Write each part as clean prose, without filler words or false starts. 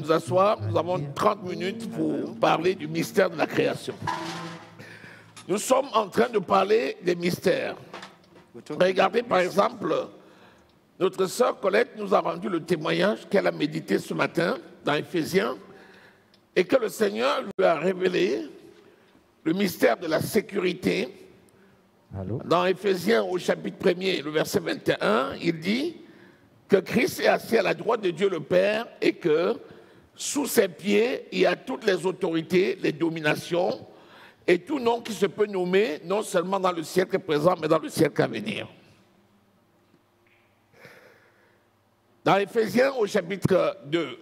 vous asseoir. Nous avons 30 minutes pour parler du mystère de la création. Nous sommes en train de parler des mystères. Regardez par exemple, notre sœur Colette nous a rendu le témoignage qu'elle a médité ce matin dans Éphésiens et que le Seigneur lui a révélé le mystère de la sécurité. Allô? Dans Éphésiens au chapitre 1er, le verset 21, il dit que Christ est assis à la droite de Dieu le Père et que sous ses pieds, il y a toutes les autorités, les dominations et tout nom qui se peut nommer, non seulement dans le siècle présent, mais dans le siècle à venir. Dans Éphésiens au chapitre 2,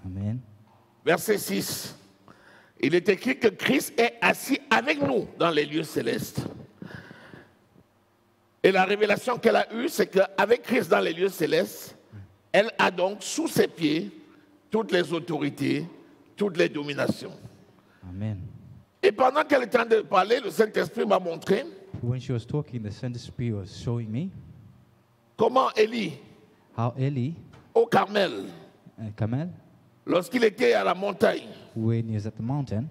Amen. verset 6, il est écrit que Christ est assis avec nous dans les lieux célestes. Et la révélation qu'elle a eue, c'est qu'avec Christ dans les lieux célestes, elle a donc sous ses pieds toutes les autorités, toutes les dominations. Amen. Et pendant qu'elle était en train de parler, le Saint-Esprit m'a montré When she was talking, the Holy Spirit was showing me comment Élie, how Eli au Carmel, and Carmel, lorsqu'il était à la montagne, when he was at the mountain,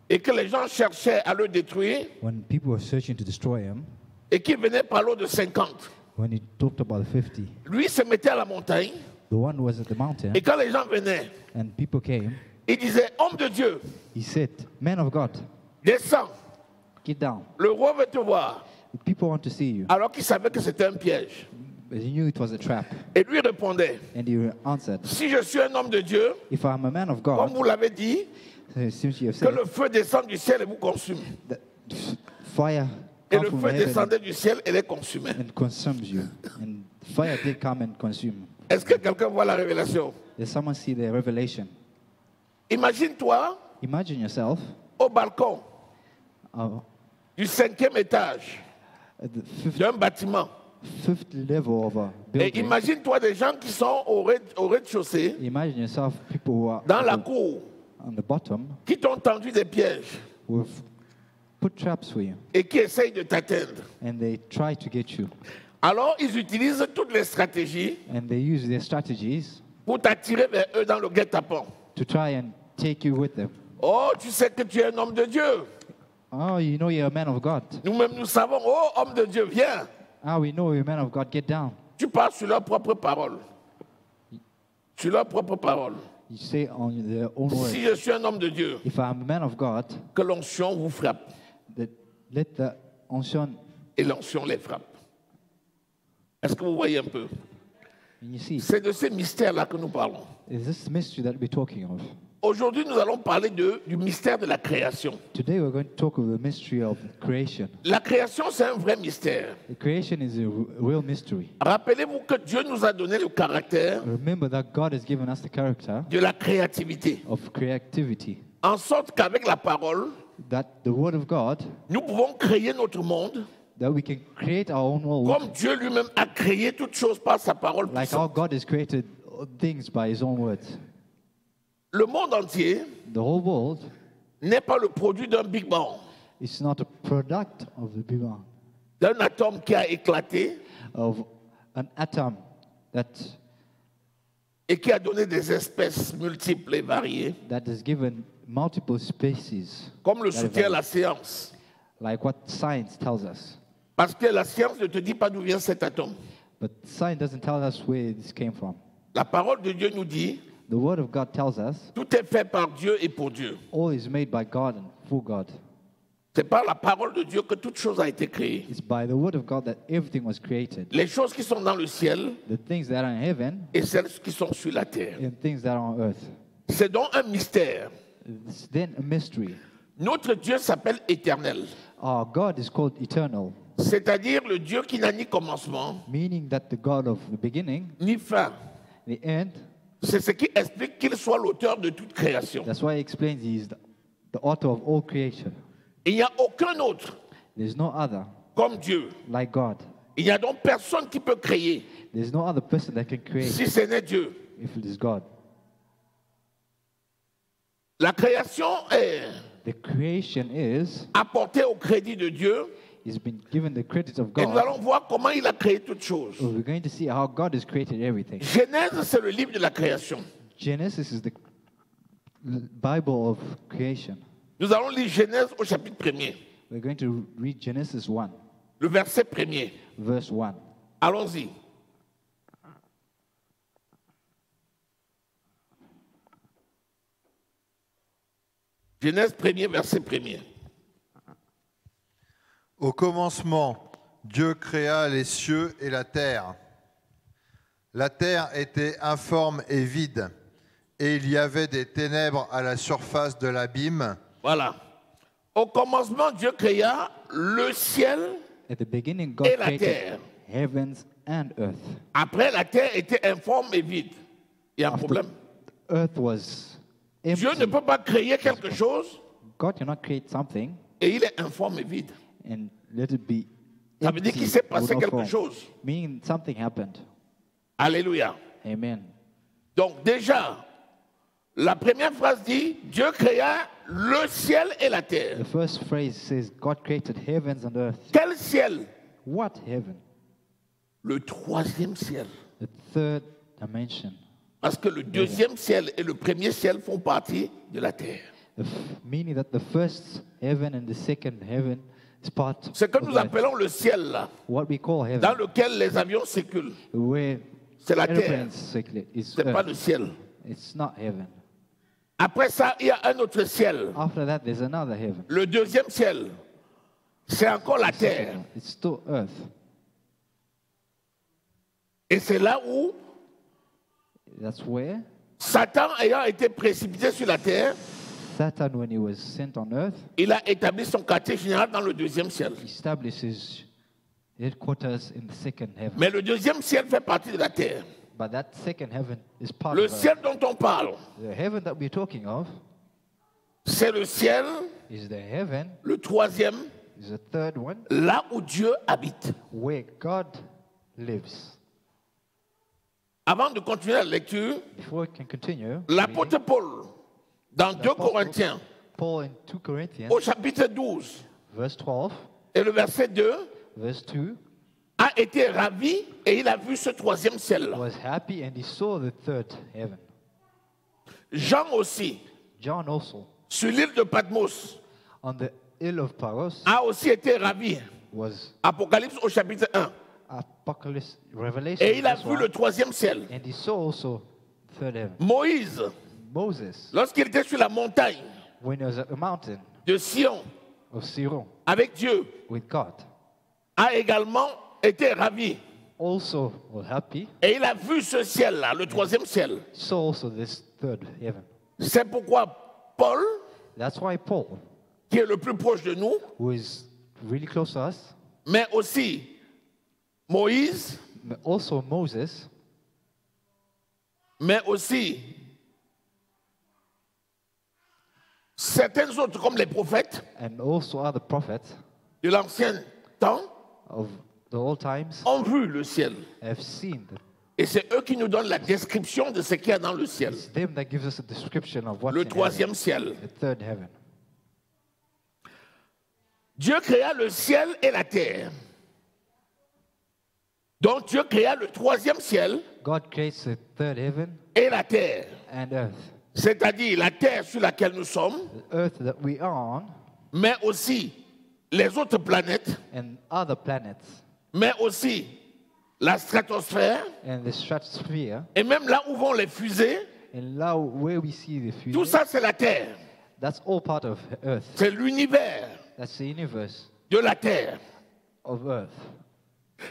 et que les gens cherchaient à le détruire, when people were searching to destroy him, et qu'il venait par l'eau de 50, when he talked about 50, lui se mettait à la montagne, the one who was at the mountain, et quand les gens venaient, and people came, il disait, homme de Dieu, he said, "Man of God, descends, get down. le roi veut te voir, The people want to see you." alors qu'il savait que c'était un piège. But he knew it was a trap, Et lui répondait, and he answered, si je suis un homme de Dieu, "If I'm a man of comme God, vous l'avez dit, since you have que said le feu descende du ciel et vous consume. that fire Et comes le from feu heaven descendait du ciel et les consumait. and consumes you, and fire did come and consume." Est-ce que quelqu'un voit la révélation? Does someone see the revelation? Imagine-toi Imagine yourself au balcon uh, du 5e étage at the d'un bâtiment. fifth level of a Et building. imagine-toi des gens qui sont au rez-de-chaussée, Imagine yourself people who are dans la cour, on the bottom qui t'ont tendu des pièges who have put traps for you, et qui essayent de t'atteindre. and they try to get you, Alors, ils utilisent toutes les stratégies and they use their strategies pour t'attirer vers eux dans le guet-apens. to try and take you with them. Oh, tu sais que tu es un homme de Dieu. Oh, you know you're a man of God. Nous-mêmes, nous savons, oh, homme de Dieu, viens. Ah, we know you're a man of God. Get down. Tu parles sur leur propre parole. Sur leur propre parole. You say on their own Si words. je suis un homme de Dieu, If I'm a man of God, que l'onction vous frappe that let the unction. et l'onction les frappe. Est-ce que vous voyez un peu? And you see, C'est de ces mystères-là que nous parlons. is this mystery that we're talking of? Aujourd'hui, nous allons parler du mystère de la création. Today we're going to talk of the mystery of creation. La création, c'est un vrai mystère. The creation is a real mystery. Rappelez-vous que Dieu nous a donné le caractère Remember that God has given us the character de la créativité, of creativity, en sorte qu'avec la parole, that the Word of God, nous pouvons créer notre monde that we can create our own world, comme Dieu lui-même a créé toutes choses par sa parole like how puissante. God has created things by His own words. Le monde entier The whole world n'est pas le produit d'un Big Bang, is not a product of the Big Bang, d'un atome qui a éclaté of an atom that et qui a donné des espèces multiples et variées, has given multiple species, comme le that soutient are- la science. like what science tells us. Parce que la science ne te dit pas d'où vient cet atome. But science doesn't tell us where this came from. La parole de Dieu nous dit, The Word of God tells us tout est fait par Dieu et pour Dieu. all is made by God and for God. C'est par la parole de Dieu que toute chose a été créée. It's by the Word of God that everything was created. Les choses qui sont dans le ciel The things that are in heaven et celles qui sont sur la terre. and things that are on earth. C'est donc un mystère. It's then a mystery. Notre Dieu s'appelle éternel, Our God is called eternal, c'est-à-dire le Dieu qui n'a ni commencement, meaning that the God of the beginning, ni fin. the end, C'est ce qui explique qu'il soit l'auteur de toute création. that's why he explains he is the author of all creation. Il n'y a aucun autre There's no other comme Dieu. like God. Il n'y a donc personne qui peut créer There's no other person that can create si ce n'est Dieu. if it is God. La création est The creation apportée au crédit de Dieu is been given the credit of et nous God. allons voir comment il a créé toutes choses. We're going to see how God has created everything. Genèse, c'est le livre de la création. Genesis is the Bible of creation. Nous allons lire Genèse au chapitre 1er, We're going to read Genesis 1, le verset 1er. verse 1. Allons-y. Genèse 1er, verset 1er. Au commencement, Dieu créa les cieux et la terre. La terre était informe et vide, et il y avait des ténèbres à la surface de l'abîme. Voilà. Au commencement, Dieu créa le ciel. At the beginning, God Et la created terre. heavens and earth. Après, la terre était informe et vide. Il y a un After problème. earth was Dieu ne empty. peut pas créer quelque chose God cannot create something et il est informe et vide. and let it be Ça veut dire qu'il empty s'est passé without quelque form. chose. Meaning something happened. Alléluia. Amen. Donc déjà, la première phrase dit, Dieu créa le ciel et la terre. The first phrase says God created heavens and earth. Quel ciel? What heaven? Le troisième ciel. The third dimension. Parce que le deuxième ciel et le premier ciel font partie de la terre. Meaning that the first heaven and the second heaven is part Ce que of nous earth. appelons le ciel, là, What we call dans heaven, lequel les avions circulent, where c'est la terre. airplanes circulate, is Ce n'est pas earth. le ciel. It's not heaven. Après ça, il y a un autre ciel. After that, there's another heaven. Le deuxième ciel, c'est encore la terre. It's still earth. Et c'est là où That's where Satan, ayant été précipité sur la terre, Satan, when he was sent on earth, il a établi son quartier général dans le deuxième ciel. established his headquarters in the second heaven. Mais le deuxième ciel fait partie de la terre. But that second heaven is part Le of earth. ciel dont on parle, The heaven that we're talking of c'est le ciel, is the heaven, le troisième, is the third one, là où Dieu habite. where God lives. Avant de continuer la lecture, Before we can continue, l'apôtre Paul, dans 2 Apostle Corinthiens, Paul in 2 Corinthians, au chapitre 12 verse 12, et le verset 2, verse 2, a été ravi et il a vu ce troisième ciel-là. was happy and he saw the third heaven. Jean aussi, John also, sur l'île de Patmos, on the Isle of Paros, a aussi été ravi. was Apocalypse au chapitre 1. Apocalypse, Revelation, Et il a verse vu 1, le troisième ciel. and he saw also the third heaven. Moïse, Moses, lorsqu'il était sur la montagne when he was at the mountain de Sion of Siro avec Dieu, with God, a également été ravi. also was happy, Et il a vu ce ciel-là, le troisième ciel. saw also this third heaven. C'est pourquoi Paul, That's why Paul, qui est le plus proche de nous, who is really close to us, mais aussi Moïse, but also Moses, mais aussi certains autres comme les prophètes and also other prophets de l'ancien temps of the old times ont vu le ciel. have seen that. Et c'est eux qui nous donnent la description de ce qu'il y a dans le ciel. It's them that gives us a description of what's Le in heaven, troisième ciel. the third heaven. Dieu créa le ciel et la terre. Donc Dieu créa le troisième ciel God creates the third heaven et la terre. and earth. C'est-à-dire la terre sur laquelle nous sommes, The earth that we are on mais aussi les autres planètes, and other planets mais aussi la stratosphère, and the stratosphere et même là où vont les fusées, and now where we see the tout fusion. ça c'est la terre. That's all part of earth. C'est l'univers That's the universe de la terre. of earth.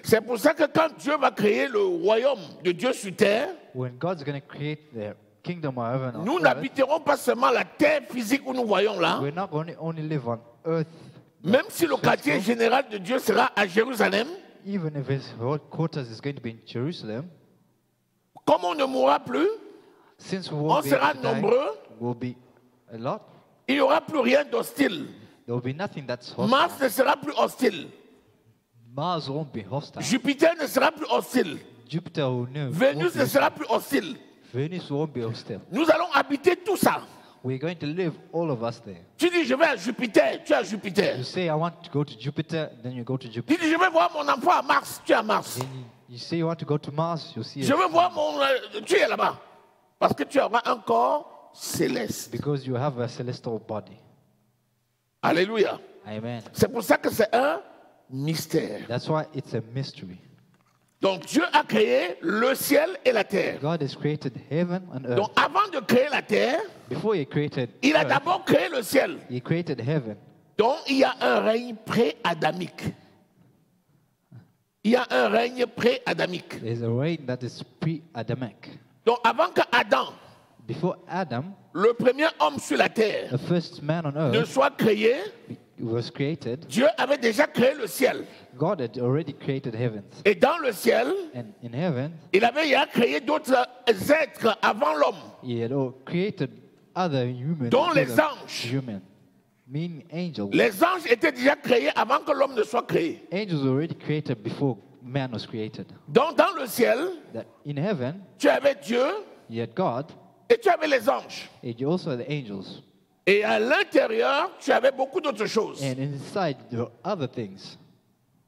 C'est pour ça que quand Dieu va créer le royaume de Dieu sur terre, When God's going to create the kingdom of heaven on nous earth, n'habiterons pas seulement la terre physique où nous voyons là, we're not going to only live on earth. même si le quartier général de Dieu sera à Jérusalem, Even if his headquarters is going to be in Jerusalem, comme on ne mourra plus, since we on won't be sera able to die, nombreux, will be a lot. il n'y aura plus rien d'hostile. There will be nothing that's hostile. Mars ne sera plus hostile. Mars won't be hostile. Jupiter ne sera plus hostile. Jupiter will no, Vénus won't be ne sera hostile. plus hostile. Venus won't be hostile. Nous allons habiter tout ça. We're going to live, all of us there. Tu dis, je vais à Jupiter, tu es à Jupiter. You say, I want to go to Jupiter, then you go to Tu Jupiter. dis, je vais voir mon enfant à Mars, tu es à Mars. Then you say you want to go to Mars, you'll see Je veux voir mon... tu es là-bas. Parce que tu auras un corps céleste. because you have a celestial body. Alléluia. Amen. C'est pour ça que c'est un mystère. That's why it's a mystery. Donc Dieu a créé le ciel et la terre. God has created heaven and earth. Donc avant de créer la terre, Before he created il a earth, d'abord créé le ciel. he created heaven. Donc il y a un règne pré-adamique. Il y a un règne pré-adamique. There's a reign that is pre-Adamic. Donc avant que Adam, Before Adam, le premier homme sur la terre, the first man on ne earth, soit créé, was created, Dieu avait déjà créé le ciel. God had already created heavens. Et dans le ciel, And in heaven, il avait déjà créé d'autres êtres avant l'homme, he had created other humans, dont les other anges. human, meaning angels. Les anges étaient déjà créés avant que l'homme ne soit créé. Angels were already created before man was created. Donc dans le ciel, That in heaven, tu avais Dieu you had God, et tu avais les anges. and you also had the angels. Et à l'intérieur, tu avais beaucoup d'autres choses And inside, there are other things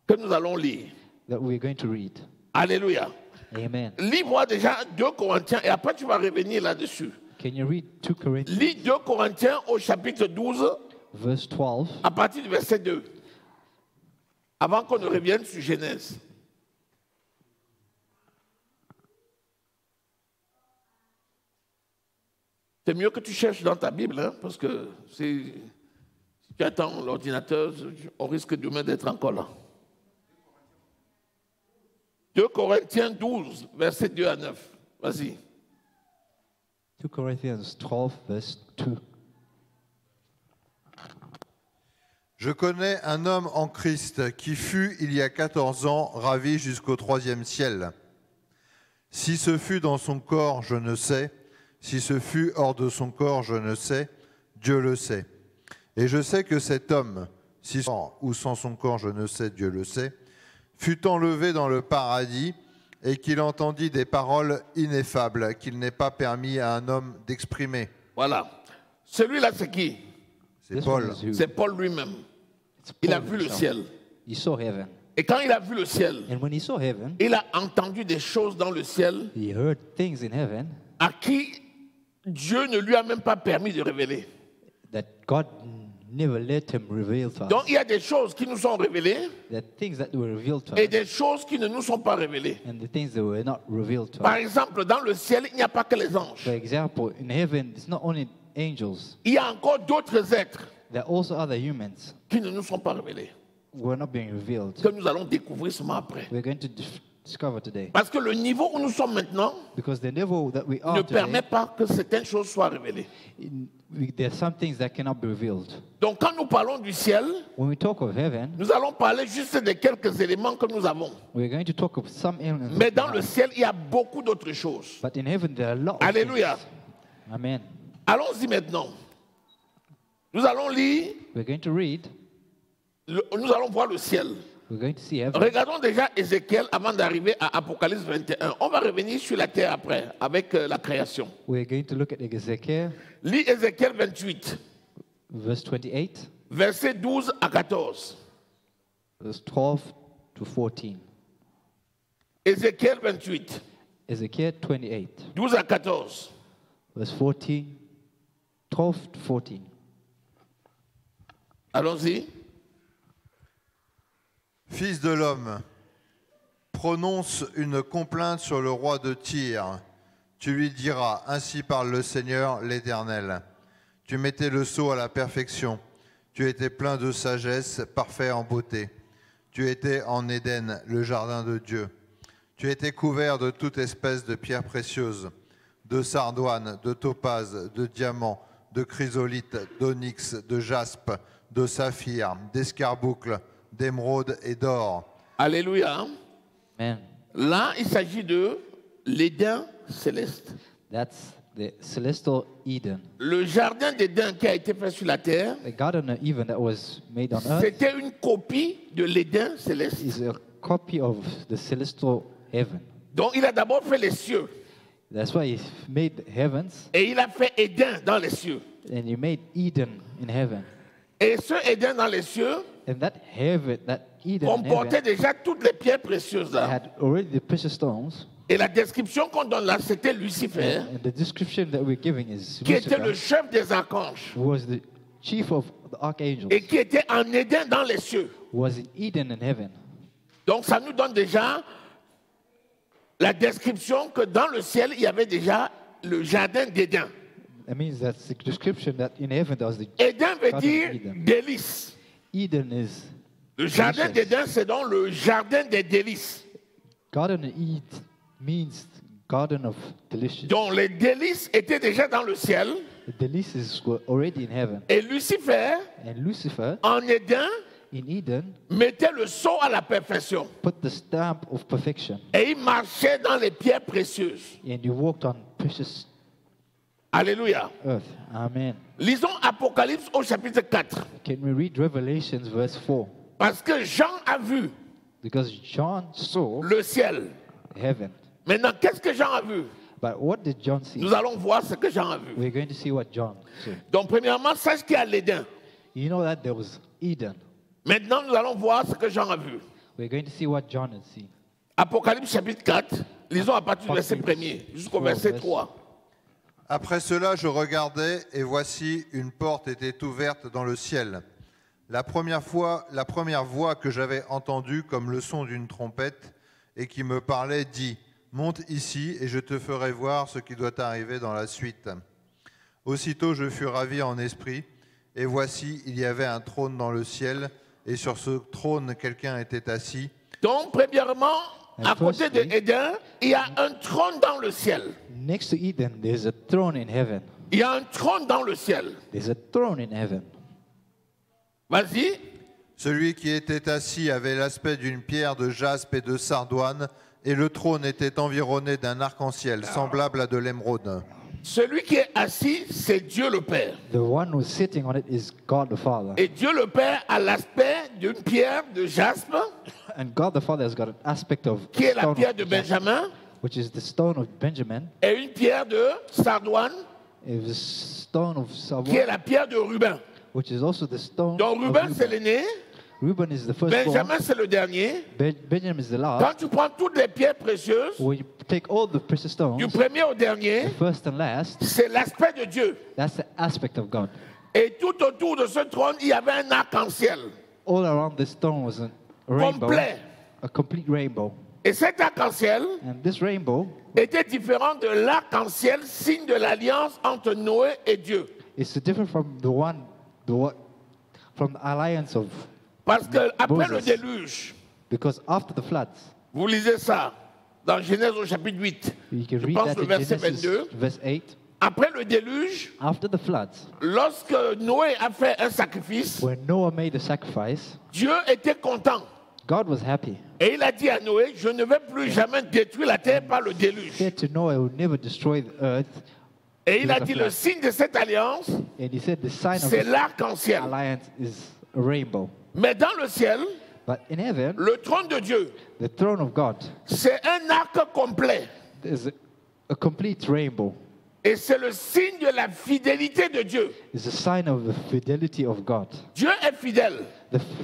que nous allons lire. that we're going to read. Alléluia. Amen. Lis-moi déjà 2 Corinthiens et après tu vas revenir là-dessus. Can you read 2 Corinthians, Lis 2 Corinthiens au chapitre 12 verse 12? à partir du verset 2. Avant qu'on ne revienne sur Genèse. C'est mieux que tu cherches dans ta Bible, hein, parce que si tu attends l'ordinateur, on risque demain d'être encore là. 2 Corinthiens 12, verset 2 à 9. Vas-y. 2 Corinthians 12, verse 2. Je connais un homme en Christ qui fut, il y a 14 ans, ravi jusqu'au 3e ciel. Si ce fut dans son corps, je ne sais. Si ce fut hors de son corps, je ne sais. Dieu le sait. Et je sais que cet homme, si sans ou sans son corps, je ne sais, Dieu le sait, fut enlevé dans le paradis et qu'il entendit des paroles ineffables qu'il n'est pas permis à un homme d'exprimer. Voilà. Celui-là, c'est qui? C'est This Paul. one is who? C'est Paul lui-même. It's Il a Paul vu le himself. ciel. He saw heaven. Et quand il a vu le ciel, And when he saw heaven, il a entendu des choses dans le ciel he heard things in heaven à qui Dieu ne lui a même pas permis de révéler. that God never let him reveal to Donc us. il y a des choses qui nous sont révélées The things that were revealed to et us des choses qui ne nous sont pas révélées. and the things that were not revealed to Par us. exemple, dans le ciel, il n'y a pas que les anges. For example, in heaven, it's not only angels, Il y a encore d'autres êtres there are also other humans qui ne nous sont pas révélés, who are not being revealed. que nous allons découvrir seulement après. We're going to discover today. Parce que le niveau où nous sommes maintenant Because the level that we ne are permet today, pas que certaines choses soient révélées. there are some things that cannot be revealed. Donc quand nous parlons du ciel, When we talk of heaven, nous allons parler juste de quelques éléments que nous avons. we're going to talk of some elements. Mais of dans le life. ciel, il y a beaucoup d'autres choses. But in heaven, there are a lot of Alléluia. things. Amen. Allons-y maintenant. Nous allons lire, We're going to read. nous allons voir le ciel. We're going to see heaven. Regardons déjà Ézéchiel avant d'arriver à Apocalypse 21. On va revenir sur la terre après, avec la création. We're going to look at Ezekiel, Lis Ézéchiel 28, verse 28, versets 12 à 14. verse 12 to 14. Ézéchiel 28, Ezekiel 28, 12 à 14. verse 14, 12 to 14. Allons-y. Fils de l'homme, prononce une complainte sur le roi de Tyr. Tu lui diras, ainsi parle le Seigneur l'Éternel. Tu mettais le sceau à la perfection. Tu étais plein de sagesse, parfait en beauté. Tu étais en Éden, le jardin de Dieu. Tu étais couvert de toute espèce de pierres précieuses, de sardoine, de topaze, de diamant, de chrysolite, d'onyx, de jaspe, de saphir, d'escarboucle, d'émeraude et d'or. Alléluia. Amen. Là, il s'agit de l'Éden céleste. That's the celestial Eden. Le jardin d'Éden qui a été fait sur la terre, The Garden of Eden that was made on earth c'était une copie de l'Éden céleste. is a copy of the celestial heaven. Donc, il a d'abord fait les cieux That's why he made heavens et il a fait Éden dans les cieux. and he made Eden in heaven. Et ce Éden dans les cieux And that heaven, that Eden in comportait heaven déjà toutes les pierres précieuses là. had already the precious stones. Et la description qu'on donne là, c'était Lucifer, And the description that we're giving is qui était le Lucifer, chef des archanges who was the chief of the archangels, et qui était en Éden dans les cieux. was in Eden in heaven. Donc ça nous donne déjà la description que dans le ciel, il y avait déjà le jardin d'Éden. That means that's the description that in heaven there was the Éden veut Garden of dire Eden. délice. Eden is Le jardin delicious. d'Éden, c'est donc le jardin des délices. Garden of Eden means garden of delicious. Donc les délices étaient déjà dans le ciel. The delicious were already in heaven. Et Lucifer, And Lucifer en Éden, in Eden mettait le sceau à la perfection. put the stamp of perfection. Et il marchait dans les pierres précieuses. And you walked on precious Alléluia. earth. Amen. Lisons Apocalypse au chapitre 4. Can we read Revelations verse 4? Parce que Jean a vu Because John saw le ciel. heaven. Maintenant, qu'est-ce que Jean a vu? But what did John see? Nous allons voir ce que Jean a vu. We're going to see what John saw. Donc, premièrement, sache qu'il y a l'Éden. You know that there was Eden. Maintenant, nous allons voir ce que Jean a vu. We're going to see what John had seen. Apocalypse chapitre 4, lisons à partir du verset Apocalypse 1er jusqu'au 4, verset verse- 3. Après cela, je regardais, et voici, une porte était ouverte dans le ciel. La première voix que j'avais entendue comme le son d'une trompette et qui me parlait dit « Monte ici et je te ferai voir ce qui doit arriver dans la suite. » Aussitôt je fus ravi en esprit, et voici, il y avait un trône dans le ciel, et sur ce trône quelqu'un était assis. Donc, premièrement, And à côté firstly- d'Éden, il y a un trône dans le ciel. Next to Eden, there's a throne in heaven. Il y a un trône dans le ciel. There's a throne in heaven. Vas-y. Celui qui était assis avait l'aspect d'une pierre de jaspe et de sardoine, et le trône était environné d'un arc-en-ciel, semblable à de l'émeraude. Celui qui est assis, c'est Dieu le Père. The one who's sitting on it is God the Father. Et Dieu le Père a l'aspect d'une pierre de jaspe, And God the Father has got an aspect of qui est la stone pierre de of, Benjamin, which is the stone of Benjamin. et une pierre de sardoine, It was the stone of qui est Savoy, la pierre de Rubin. which is also the stone Donc of Rubin, c'est Reuben. l'aîné, Reuben is the firstborn. Benjamin, c'est le dernier. Benjamin is the Quand last. tu prends toutes les pierres précieuses, When you take all the precious stones, du premier au dernier, the first and last, c'est l'aspect de Dieu. that's the aspect of God. Et tout autour de ce trône, il y avait un arc-en-ciel All around the stone was a rainbow, complet. a complete rainbow. Et cet arc-en-ciel And this rainbow était différent de l'arc-en-ciel, signe de l'alliance entre Noé et Dieu. is different from from the alliance of, Parce que après le Moses. déluge, because after the floods, vous lisez ça dans Genèse au chapitre 8, you can je read pense that le in verset Genesis 22. verse 8. Après le déluge, After the floods, lorsque Noé a fait un sacrifice, when Noah made a sacrifice, Dieu était content. God was happy. Et il a dit à Noé, je ne vais plus jamais détruire la terre par le He déluge. said to Noah, I will never destroy the earth. Et il a because dit, of le flood. signe de cette alliance, And he said the sign of c'est this l'arc-en-ciel. alliance is a rainbow. Mais dans le ciel, But in heaven, le trône de Dieu, the throne of God c'est un arc complet. is a complete rainbow. Et c'est le signe de la fidélité de Dieu. It's a sign of the fidelity of God. Dieu est fidèle.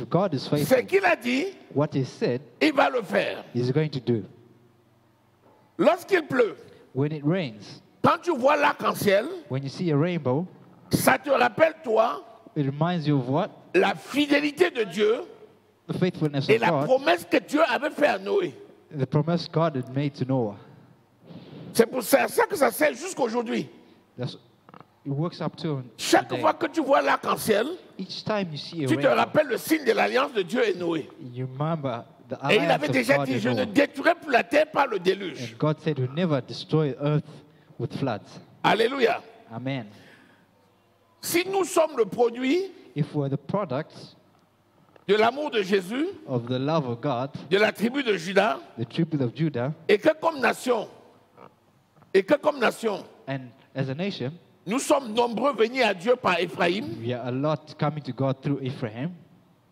God is Ce faithful. qu'il a dit, What he said, il va le faire. he's going to do. Lorsqu'il pleut, When it rains, quand tu vois l'arc-en-ciel, when you see a rainbow, ça te rappelle, toi, it reminds you of what? la fidélité de Dieu The faithfulness et of la God, promesse que Dieu avait faite à Noé. the promise God had made to Noah. C'est pour ça que ça sert jusqu'aujourd'hui. That's, it works up to Chaque today. fois que tu vois l'arc-en-ciel, Each time you see a tu te rainbow, rappelles le signe de l'alliance de Dieu et Noé. you remember the Et il alliance avait of déjà God dit, and je ne Noah. détruirai plus la terre par le déluge. And God said we'll never destroy earth with floods. Alléluia. Amen. Si nous sommes le produit If we're the products de l'amour de Jésus, of the love of God, de la tribu de Juda, the tribe of Judah, et que comme nation, and as a nation, nous sommes nombreux venus à Dieu par Éphraïm, we are a lot coming to God through Ephraim,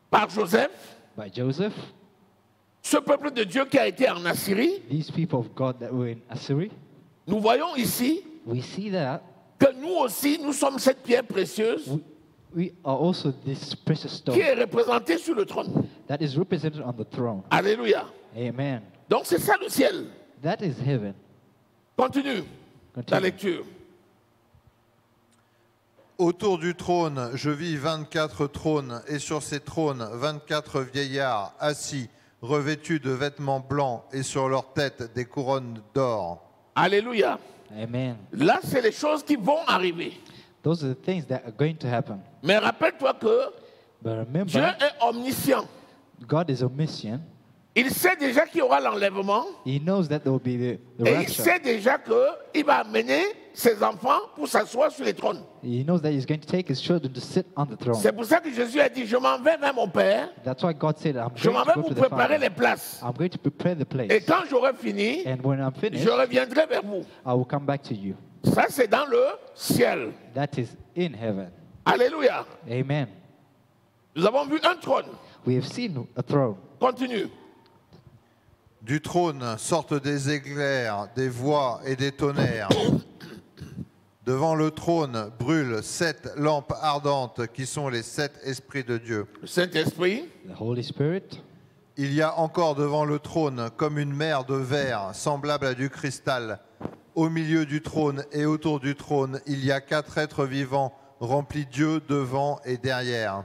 par Joseph, by Joseph, ce peuple de Dieu qui a été en Assyrie. these people of God that were in Assyria. Nous voyons ici We see that que nous aussi, nous sommes cette pierre précieuse we are also this precious qui stone est représentée sur le trône. that is represented on the throne. Alléluia. Amen. Donc c'est ça le ciel. That is heaven. Continue ta Continue. lecture. Autour du trône, je vis 24 trônes, et sur ces trônes, 24 vieillards assis, revêtus de vêtements blancs, et sur leurs têtes des couronnes d'or. Alléluia. Amen. Là, c'est les choses qui vont arriver. Those are the things that are going to happen. Mais rappelle-toi que But Dieu remember, est omniscient. God is omniscient. Il sait déjà qu'il y aura l'enlèvement. He knows that there will be the Et il rapture. sait déjà qu'il va amener ses enfants pour s'asseoir sur les trônes. He knows that he's going to take his children to sit on the throne. C'est pour ça que Jésus a dit, je m'en vais vers mon Père. That's why God said, I'm Je going m'en to vais go vous to the préparer les Father. places. I'm going to prepare the Et place. quand j'aurai fini, And when I'm finished, je reviendrai vers vous. I will come back to you. Ça, c'est dans le ciel. That is in heaven. Alléluia. Amen. Nous avons vu un trône. We have seen a throne. Continue. Du trône sortent des éclairs, des voix et des tonnerres. Devant le trône brûlent 7 lampes ardentes qui sont les 7 esprits de Dieu. Le Saint-Esprit. The Holy Spirit. Il y a encore devant le trône comme une mer de verre semblable à du cristal. Au milieu du trône et autour du trône, il y a 4 êtres vivants remplis d'yeux devant et derrière.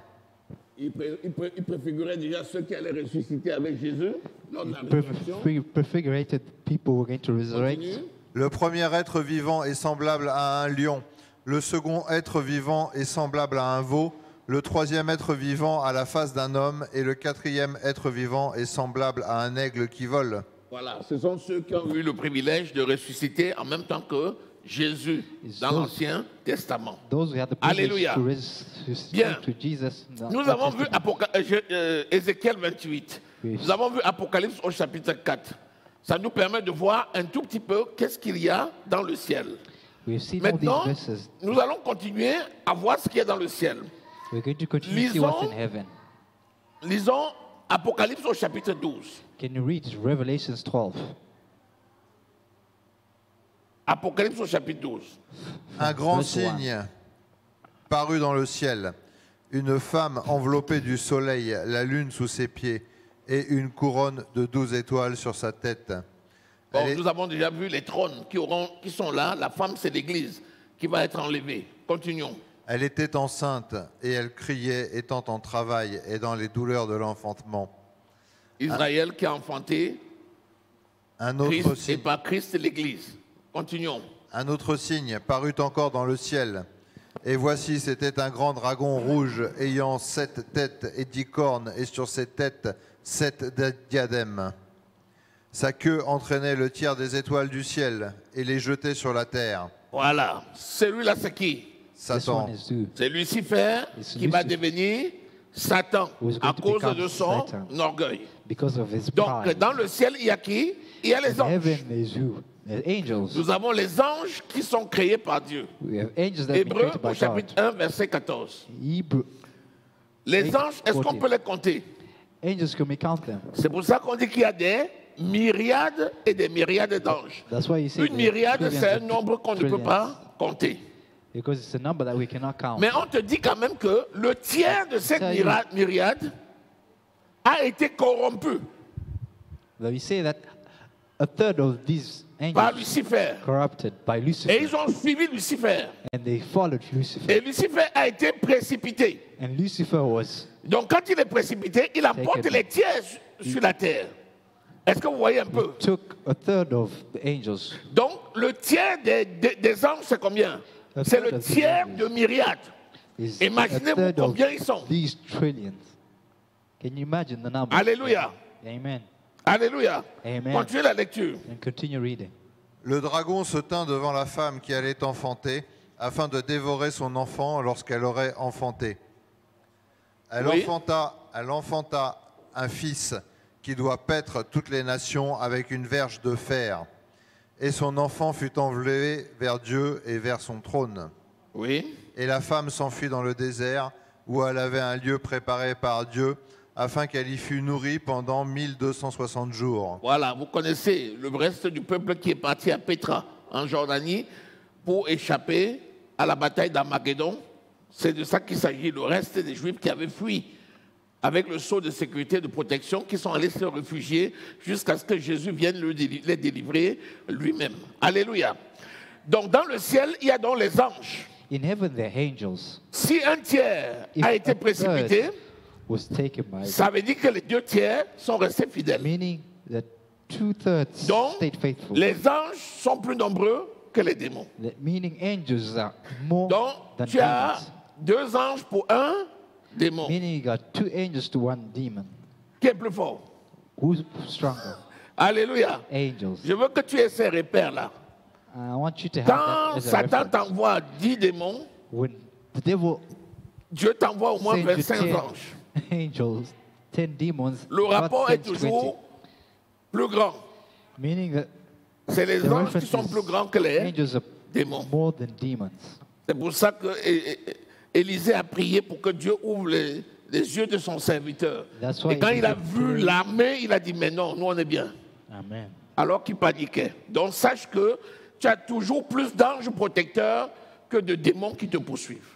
Il préfigurait déjà ceux qui allaient ressusciter avec Jésus lors de la résurrection. Prefigurated people who are going to resurrect. Continue. Le premier être vivant est semblable à un lion. Le second être vivant est semblable à un veau. Le troisième être vivant a la face d'un homme. Et le quatrième être vivant est semblable à un aigle qui vole. Voilà, ce sont ceux qui ont eu le privilège de ressusciter en même temps que Jésus dans l'Ancien Testament. Those who had the Alléluia. privilege to Bien. to Jesus. in the Nous Old avons vu Testament. Ézéchiel 28. Oui. Nous avons vu Apocalypse au chapitre 4. Ça nous permet de voir un tout petit peu qu'est-ce qu'il y a dans le ciel. We've seen all Maintenant, these verses. nous allons continuer à voir ce qu'il y a dans le ciel. We're going to continue to see what's in heaven. Lisons Apocalypse au chapitre 12. Can you read Revelations 12? Apocalypse au chapitre 12. Un grand Verse one. signe parut dans le ciel. Une femme enveloppée du soleil, la lune sous ses pieds, et une couronne de 12 étoiles sur sa tête. Bon, Elle est- nous avons déjà vu les trônes qui sont là. La femme, c'est l'Église qui va être enlevée. Continuons. Elle était enceinte et elle criait, étant en travail et dans les douleurs de l'enfantement. Israël qui a enfanté Un autre, Christ et signe, par Christ l'Église. Continuons. un autre signe parut encore dans le ciel. Et voici, c'était un grand dragon rouge ayant 7 têtes et 10 cornes, et sur ses têtes 7 diadèmes. Sa queue entraînait le tiers des étoiles du ciel et les jetait sur la terre. Voilà. Celui-là, c'est qui? This one Satan, is who? C'est Lucifer It's qui va Lucifer. devenir Satan Who is going à to cause become de son Satan. orgueil. Because of his Donc, pride. dans le ciel, il y a qui? Il y a les In anges. heaven is who? The angels. Nous avons les anges qui sont créés par Dieu. We have angels that have been Hébreux created au by chapitre God. 1, verset 14. Hebrew Les Eight, anges, est-ce qu'on 14. peut les compter? angels, can we count them? C'est pour ça qu'on dit qu'il y a des myriades et des myriades d'anges. That's why you say Une there are myriade, trillions c'est un of nombre qu'on ne peut trillions. pas compter. Because it's a number that we cannot count. Mais on te dit quand même que le tiers de cette Tell you. myriade a été corrompu But we say that a third of these par angels Lucifer. corrupted by Et Lucifer, ils ont suivi Lucifer. and they followed Lucifer. Et Lucifer a été précipité. And Lucifer was Donc quand il est précipité, il apporte Taken. les tiers sur la terre. Est-ce que vous voyez un peu? took a third of the angels. Donc le tiers des anges, c'est combien? A C'est third le of the tiers angels de myriades. Is Imaginez-vous a third of combien ils sont. these trillions. Can you imagine the number? Alléluia. Amen. Alléluia. Amen. Continuez la lecture. And continue reading. le dragon se tint devant la femme qui allait enfanter, afin de dévorer son enfant lorsqu'elle aurait enfanté. Elle Oui. enfanta un fils qui doit paître toutes les nations avec une verge de fer. Et son enfant fut enlevé vers Dieu et vers son trône. Oui. Et la femme s'enfuit dans le désert, où elle avait un lieu préparé par Dieu, afin qu'elle y fût nourrie pendant 1260 jours. Voilà, vous connaissez le reste du peuple qui est parti à Pétra, en Jordanie, pour échapper à la bataille d'Armageddon. C'est de ça qu'il s'agit, le reste des Juifs qui avaient fui avec le sceau de sécurité et de protection, qui sont allés se réfugier jusqu'à ce que Jésus vienne les délivrer lui-même. Alléluia. Donc dans le ciel, il y a donc les anges. In heaven, there are angels. Si un tiers If a été a précipité, third was taken by, ça veut dire que les 2 tiers sont restés fidèles. meaning that 2/3 Donc, stayed faithful. les anges sont plus nombreux que les démons. Meaning angels are more Donc, than tu as demons. 2 anges pour un démon. Meaning you got 2 angels to 1 demon. Qui est plus fort? Who's stronger? Alléluia. Angels. Je veux que tu aies ces repères-là. I want you to have Quand that as a Satan reference. t'envoie 10 démons, When the devil Dieu t'envoie au moins sends you 25 10 anges. angels, 10 demons, Le God rapport est sends 20. toujours plus grand. Meaning that C'est les the anges qui reference sont is plus grands que les angels are démons. more than demons. C'est pour ça que Élisée a prié pour que Dieu ouvre les yeux de son serviteur. That's why Et quand il a Elijah vu prayed. l'armée, il a dit, mais non, nous on est bien. Amen. Alors qu'il paniquait. Donc sache que tu as toujours plus d'anges protecteurs que de démons qui te poursuivent.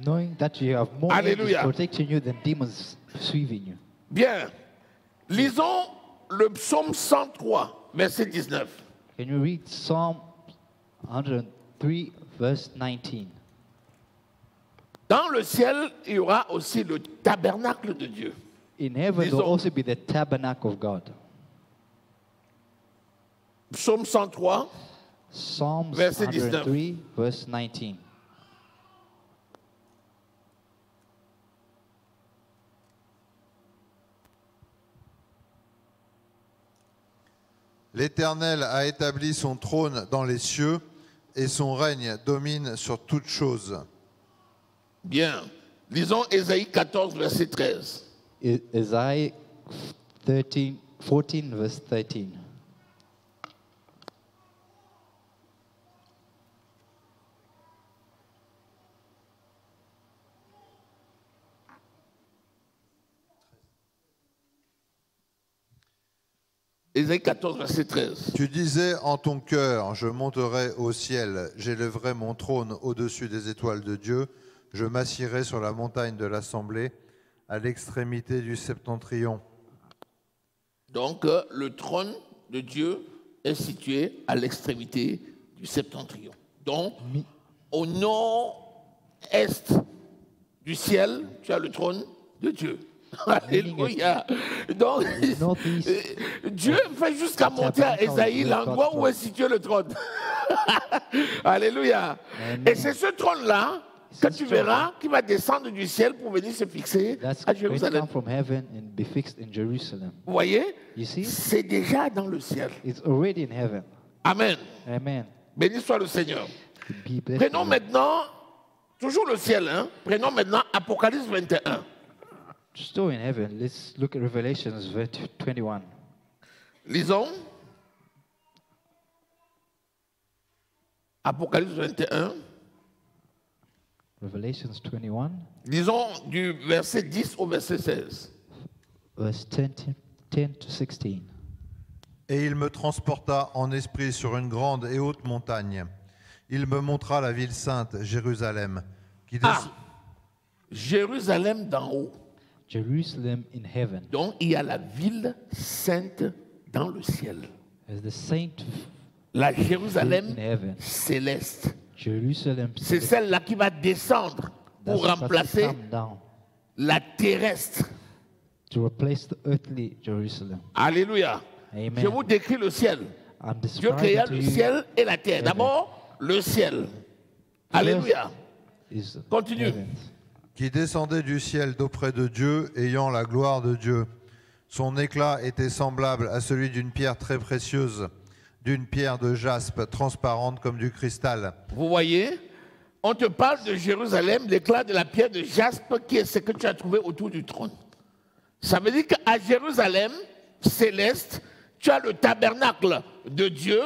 Knowing that you have more Alléluia. angels protecting you than demons pursuing you. Bien. Lisons le psaume 103, verset 19. Can you read Psalm 103, verse 19? Dans le ciel, il y aura aussi le tabernacle de Dieu. In heaven, there will also be the tabernacle of God. Psaume 103, Psalms Verset 19. 103, verse 19. L'Éternel a établi son trône dans les cieux et son règne domine sur toutes choses. bien. Lisons Ésaïe 14, verset 13. Isaiah 14, verse 13. Ésaïe 14, verset 13. Tu disais en ton cœur, je monterai au ciel, j'élèverai mon trône au-dessus des étoiles de Dieu, je m'assiérai sur la montagne de l'assemblée, à l'extrémité du septentrion. Donc, le trône de Dieu est situé à l'extrémité du septentrion. Donc, au nord-est du ciel, tu as le trône de Dieu. Alléluia. Donc, Dieu fait jusqu'à monter à Ésaïe, l'endroit où est situé le trône. Alléluia. Et c'est ce trône-là que tu verras qui va descendre du ciel pour venir se fixer That's à going to Jérusalem. come from heaven and be fixed in Jerusalem. Vous voyez? You see? C'est déjà dans le ciel. It's already in heaven. Amen. Amen. Béni soit le Seigneur. Be blessed. Prenons maintenant, toujours le ciel, hein? Prenons maintenant Apocalypse 21. Still in heaven, let's look at Revelations 21. Lisons. Apocalypse 21. Revelations 21, Lisons du verset 10 au verset 16. verse 10 to 16. Et il me transporta en esprit sur une grande et haute montagne. Il me montra la ville sainte, Jérusalem, qui Jérusalem d'en haut. Jerusalem in heaven, Donc il y a la ville sainte dans le ciel. as the saint La in Jérusalem heaven. céleste. Jerusalem C'est celle-là qui va descendre pour remplacer come down la terrestre. to replace the earthly Jerusalem. Alléluia. Amen. Je vous décris le ciel. I'm Dieu créa describing to le you ciel et la terre. D'abord, le ciel. Alléluia. is Continue. heaven. qui descendait du ciel d'auprès de Dieu, ayant la gloire de Dieu. Son éclat était semblable à celui d'une pierre très précieuse, d'une pierre de jaspe transparente comme du cristal. Vous voyez, on te parle de Jérusalem, l'éclat de la pierre de jaspe qui est ce que tu as trouvé autour du trône. Ça veut dire qu'à Jérusalem céleste, tu as le tabernacle de Dieu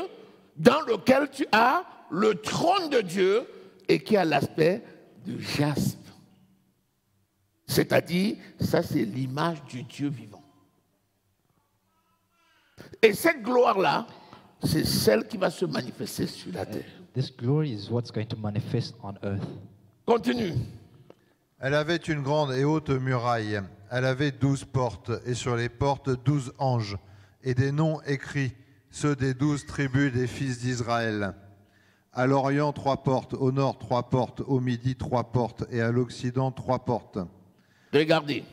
dans lequel tu as le trône de Dieu et qui a l'aspect de jaspe. C'est-à-dire, ça c'est l'image du Dieu vivant. Et cette gloire-là, c'est celle qui va se manifester sur la terre. This glory is what's going to manifest on earth. Continue. Elle avait une grande et haute muraille. Elle avait 12 portes, et sur les portes 12 anges, et des noms écrits, ceux des 12 tribus des fils d'Israël. À l'Orient, 3 portes, au Nord, 3 portes, au Midi, 3 portes, et à l'Occident, 3 portes. Regardez.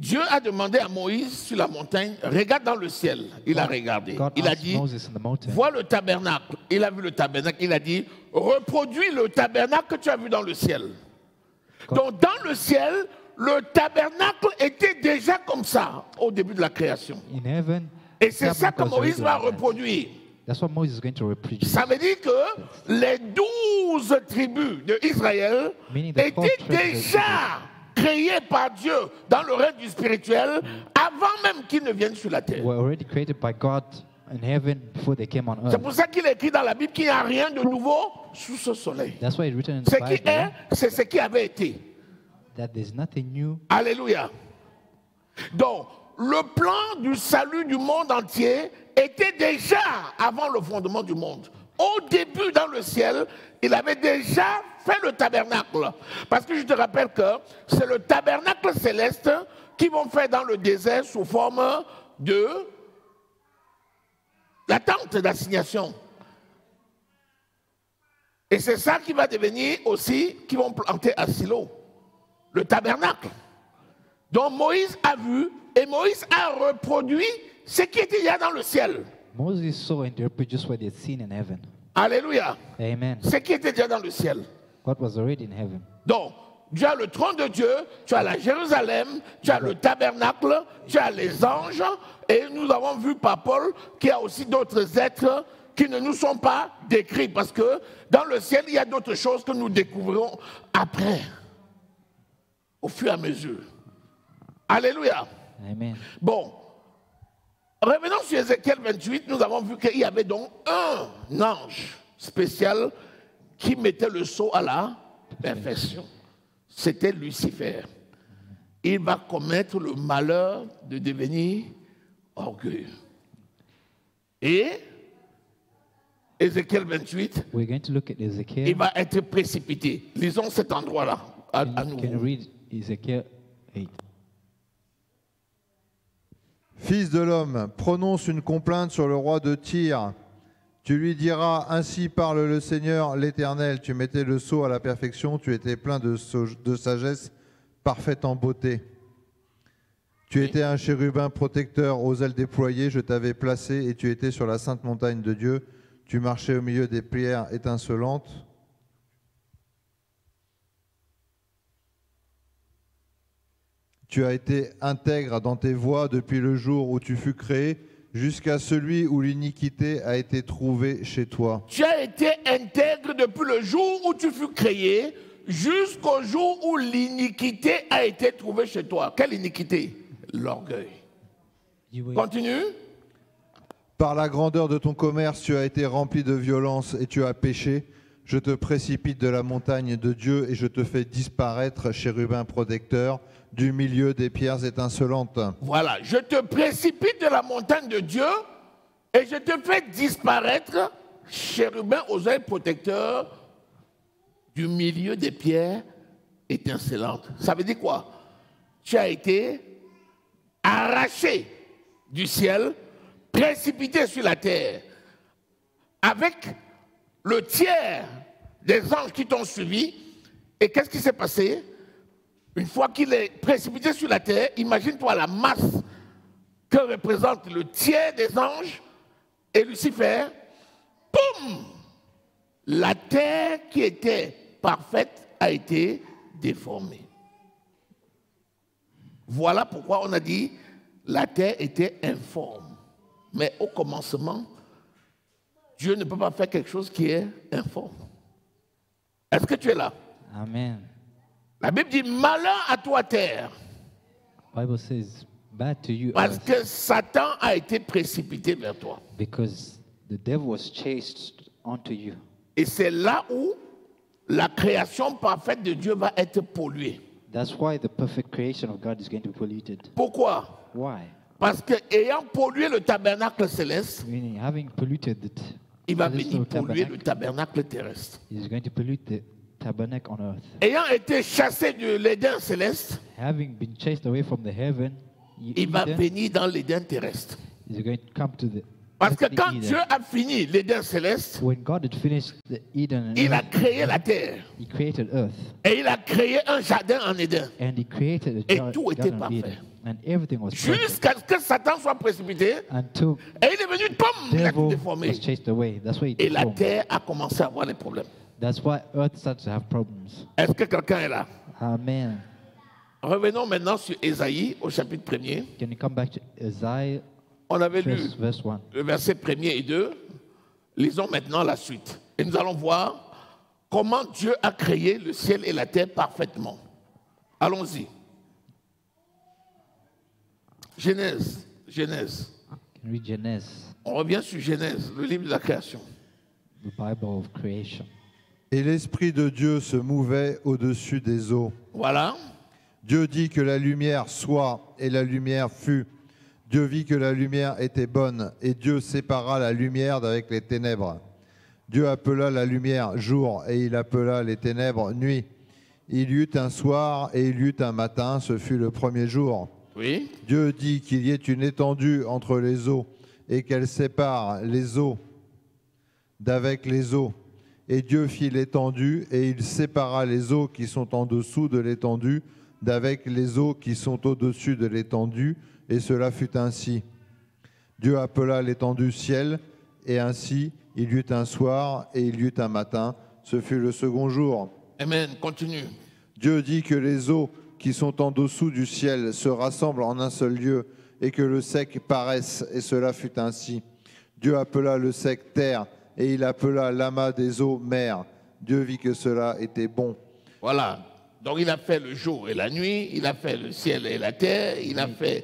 Dieu a demandé à Moïse sur la montagne, regarde dans le ciel. Il a regardé. Il a dit, vois le tabernacle. Il a vu le tabernacle. Il a dit, reproduis le tabernacle que tu as vu dans le ciel. Donc dans le ciel, le tabernacle était déjà comme ça au début de la création. Et c'est ça que Moïse va reproduire. Ça veut dire que les 12 tribus d'Israël étaient déjà créés par Dieu dans le règne du spirituel avant même qu'ils ne viennent sur la terre. C'est pour ça qu'il écrit dans la Bible qu'il n'y a rien de nouveau sous ce soleil. Ce qui est, c'est ce qui avait été. Alléluia. Donc, le plan du salut du monde entier était déjà avant le fondement du monde. Au début, dans le ciel, il avait déjà fait le tabernacle. Parce que je te rappelle que c'est le tabernacle céleste qu'ils vont faire dans le désert sous forme de la tente d'assignation. Et c'est ça qui va devenir aussi, qu'ils vont planter à Silo, le tabernacle. Donc Moïse a vu et Moïse a reproduit ce qui était déjà dans le ciel. Moses saw and reproduced what they had seen in heaven. Alléluia. Amen. Ce qui était déjà dans le ciel. What was already in heaven. Donc, tu as le trône de Dieu, tu as la Jérusalem, tu as le tabernacle, tu as les anges, et nous avons vu par Paul qu'il y a aussi d'autres êtres qui ne nous sont pas décrits, parce que dans le ciel, il y a d'autres choses que nous découvrirons après, au fur et à mesure. Alléluia. Amen. Bon, revenons sur Ézéchiel 28, nous avons vu qu'il y avait donc un ange spécial qui mettait le sceau à la perfection. C'était Lucifer. Il va commettre le malheur de devenir orgueilleux. Et Ézéchiel 28, We're going to look at Ezekiel. il va être précipité. Lisons cet endroit-là à You can nouveau. read Ezekiel 8. Fils de l'homme, prononce une complainte sur le roi de Tyr. Tu lui diras, ainsi parle le Seigneur l'Éternel, tu mettais le sceau à la perfection, tu étais plein de sagesse, parfaite en beauté. Tu étais un chérubin protecteur aux ailes déployées, je t'avais placé et tu étais sur la sainte montagne de Dieu. Tu marchais au milieu des pierres étincelantes. Tu as été intègre dans tes voies depuis le jour où tu fus créé, jusqu'à celui où l'iniquité a été trouvée chez toi. Tu as été intègre depuis le jour où tu fus créé jusqu'au jour où l'iniquité a été trouvée chez toi. Quelle iniquité? L'orgueil. Continue. Par la grandeur de ton commerce, tu as été rempli de violence et tu as péché. Je te précipite de la montagne de Dieu et je te fais disparaître, chérubin protecteur, du milieu des pierres étincelantes. Voilà, je te précipite de la montagne de Dieu et je te fais disparaître, chérubin aux ailes protecteurs, du milieu des pierres étincelantes. Ça veut dire quoi? Tu as été arraché du ciel, précipité sur la terre, avec le tiers des anges qui t'ont suivi. Et qu'est-ce qui s'est passé? Une fois qu'il est précipité sur la terre, imagine-toi la masse que représente le tiers des anges et Lucifer. Boum! La terre qui était parfaite a été déformée. Voilà pourquoi on a dit la terre était informe. Mais au commencement, Dieu ne peut pas faire quelque chose qui est informe. Est-ce que tu es là? Amen. La Bible dit malheur à toi terre. Bible says, bad to you, Parce earth, que Satan a été précipité vers toi. because the devil was chased onto you. Et c'est là où la création parfaite de Dieu va être polluée. That's why the perfect creation of God is going to be polluted. Pourquoi? Why? Parce que ayant pollué le tabernacle céleste, Meaning, having polluted the il va celestial venir polluer le tabernacle, tabernacle terrestre. is going to pollute the tabernacle on earth. Ayant été chassé de l'Éden céleste, having been chased away from the heaven, il va Eden, venir dans l'Éden terrestre. is going to come to the Parce que earthly quand Eden. Dieu a fini l'Éden céleste, When God had finished the Eden and il a earth, créé la terre. He created earth, Et il a créé un jardin en Éden. and He created a Et tout était garden of Eden, parfait. and everything was perfect Jusqu'à ce que Satan soit précipité. until Et il est venu, pom, il a tout devil déformé. was chased away. That's why he Et la deformed. terre a commencé à avoir des problèmes. That's why earth starts to have problems. Est-ce que quelqu'un est là? Amen. Revenons maintenant sur Ésaïe au chapitre 1er. Can you come back to Isaiah On avait lu verse 1? le verset 1er et 2. Lisons maintenant la suite. Et nous allons voir comment Dieu a créé le ciel et la terre parfaitement. Allons-y. Genèse. Can we read Genesis, On revient sur Genèse, le livre de la création. the Bible of creation? Et l'Esprit de Dieu se mouvait au-dessus des eaux. Voilà. Dieu dit que la lumière soit, et la lumière fut. Dieu vit que la lumière était bonne, et Dieu sépara la lumière d'avec les ténèbres. Dieu appela la lumière jour, et il appela les ténèbres nuit. Il y eut un soir, et il y eut un matin, ce fut le premier jour. Oui. Dieu dit qu'il y ait une étendue entre les eaux, et qu'elle sépare les eaux d'avec les eaux. Et Dieu fit l'étendue, et il sépara les eaux qui sont en dessous de l'étendue d'avec les eaux qui sont au-dessus de l'étendue, et cela fut ainsi. Dieu appela l'étendue ciel, et ainsi il y eut un soir, et il y eut un matin, ce fut le second jour. Amen. Continue. Dieu dit que les eaux qui sont en dessous du ciel se rassemblent en un seul lieu, et que le sec paraisse, et cela fut ainsi. Dieu appela le sec terre, et il appela l'amas des eaux mer. Dieu vit que cela était bon. Voilà. Donc il a fait le jour et la nuit, il a fait le ciel et la terre, il a fait...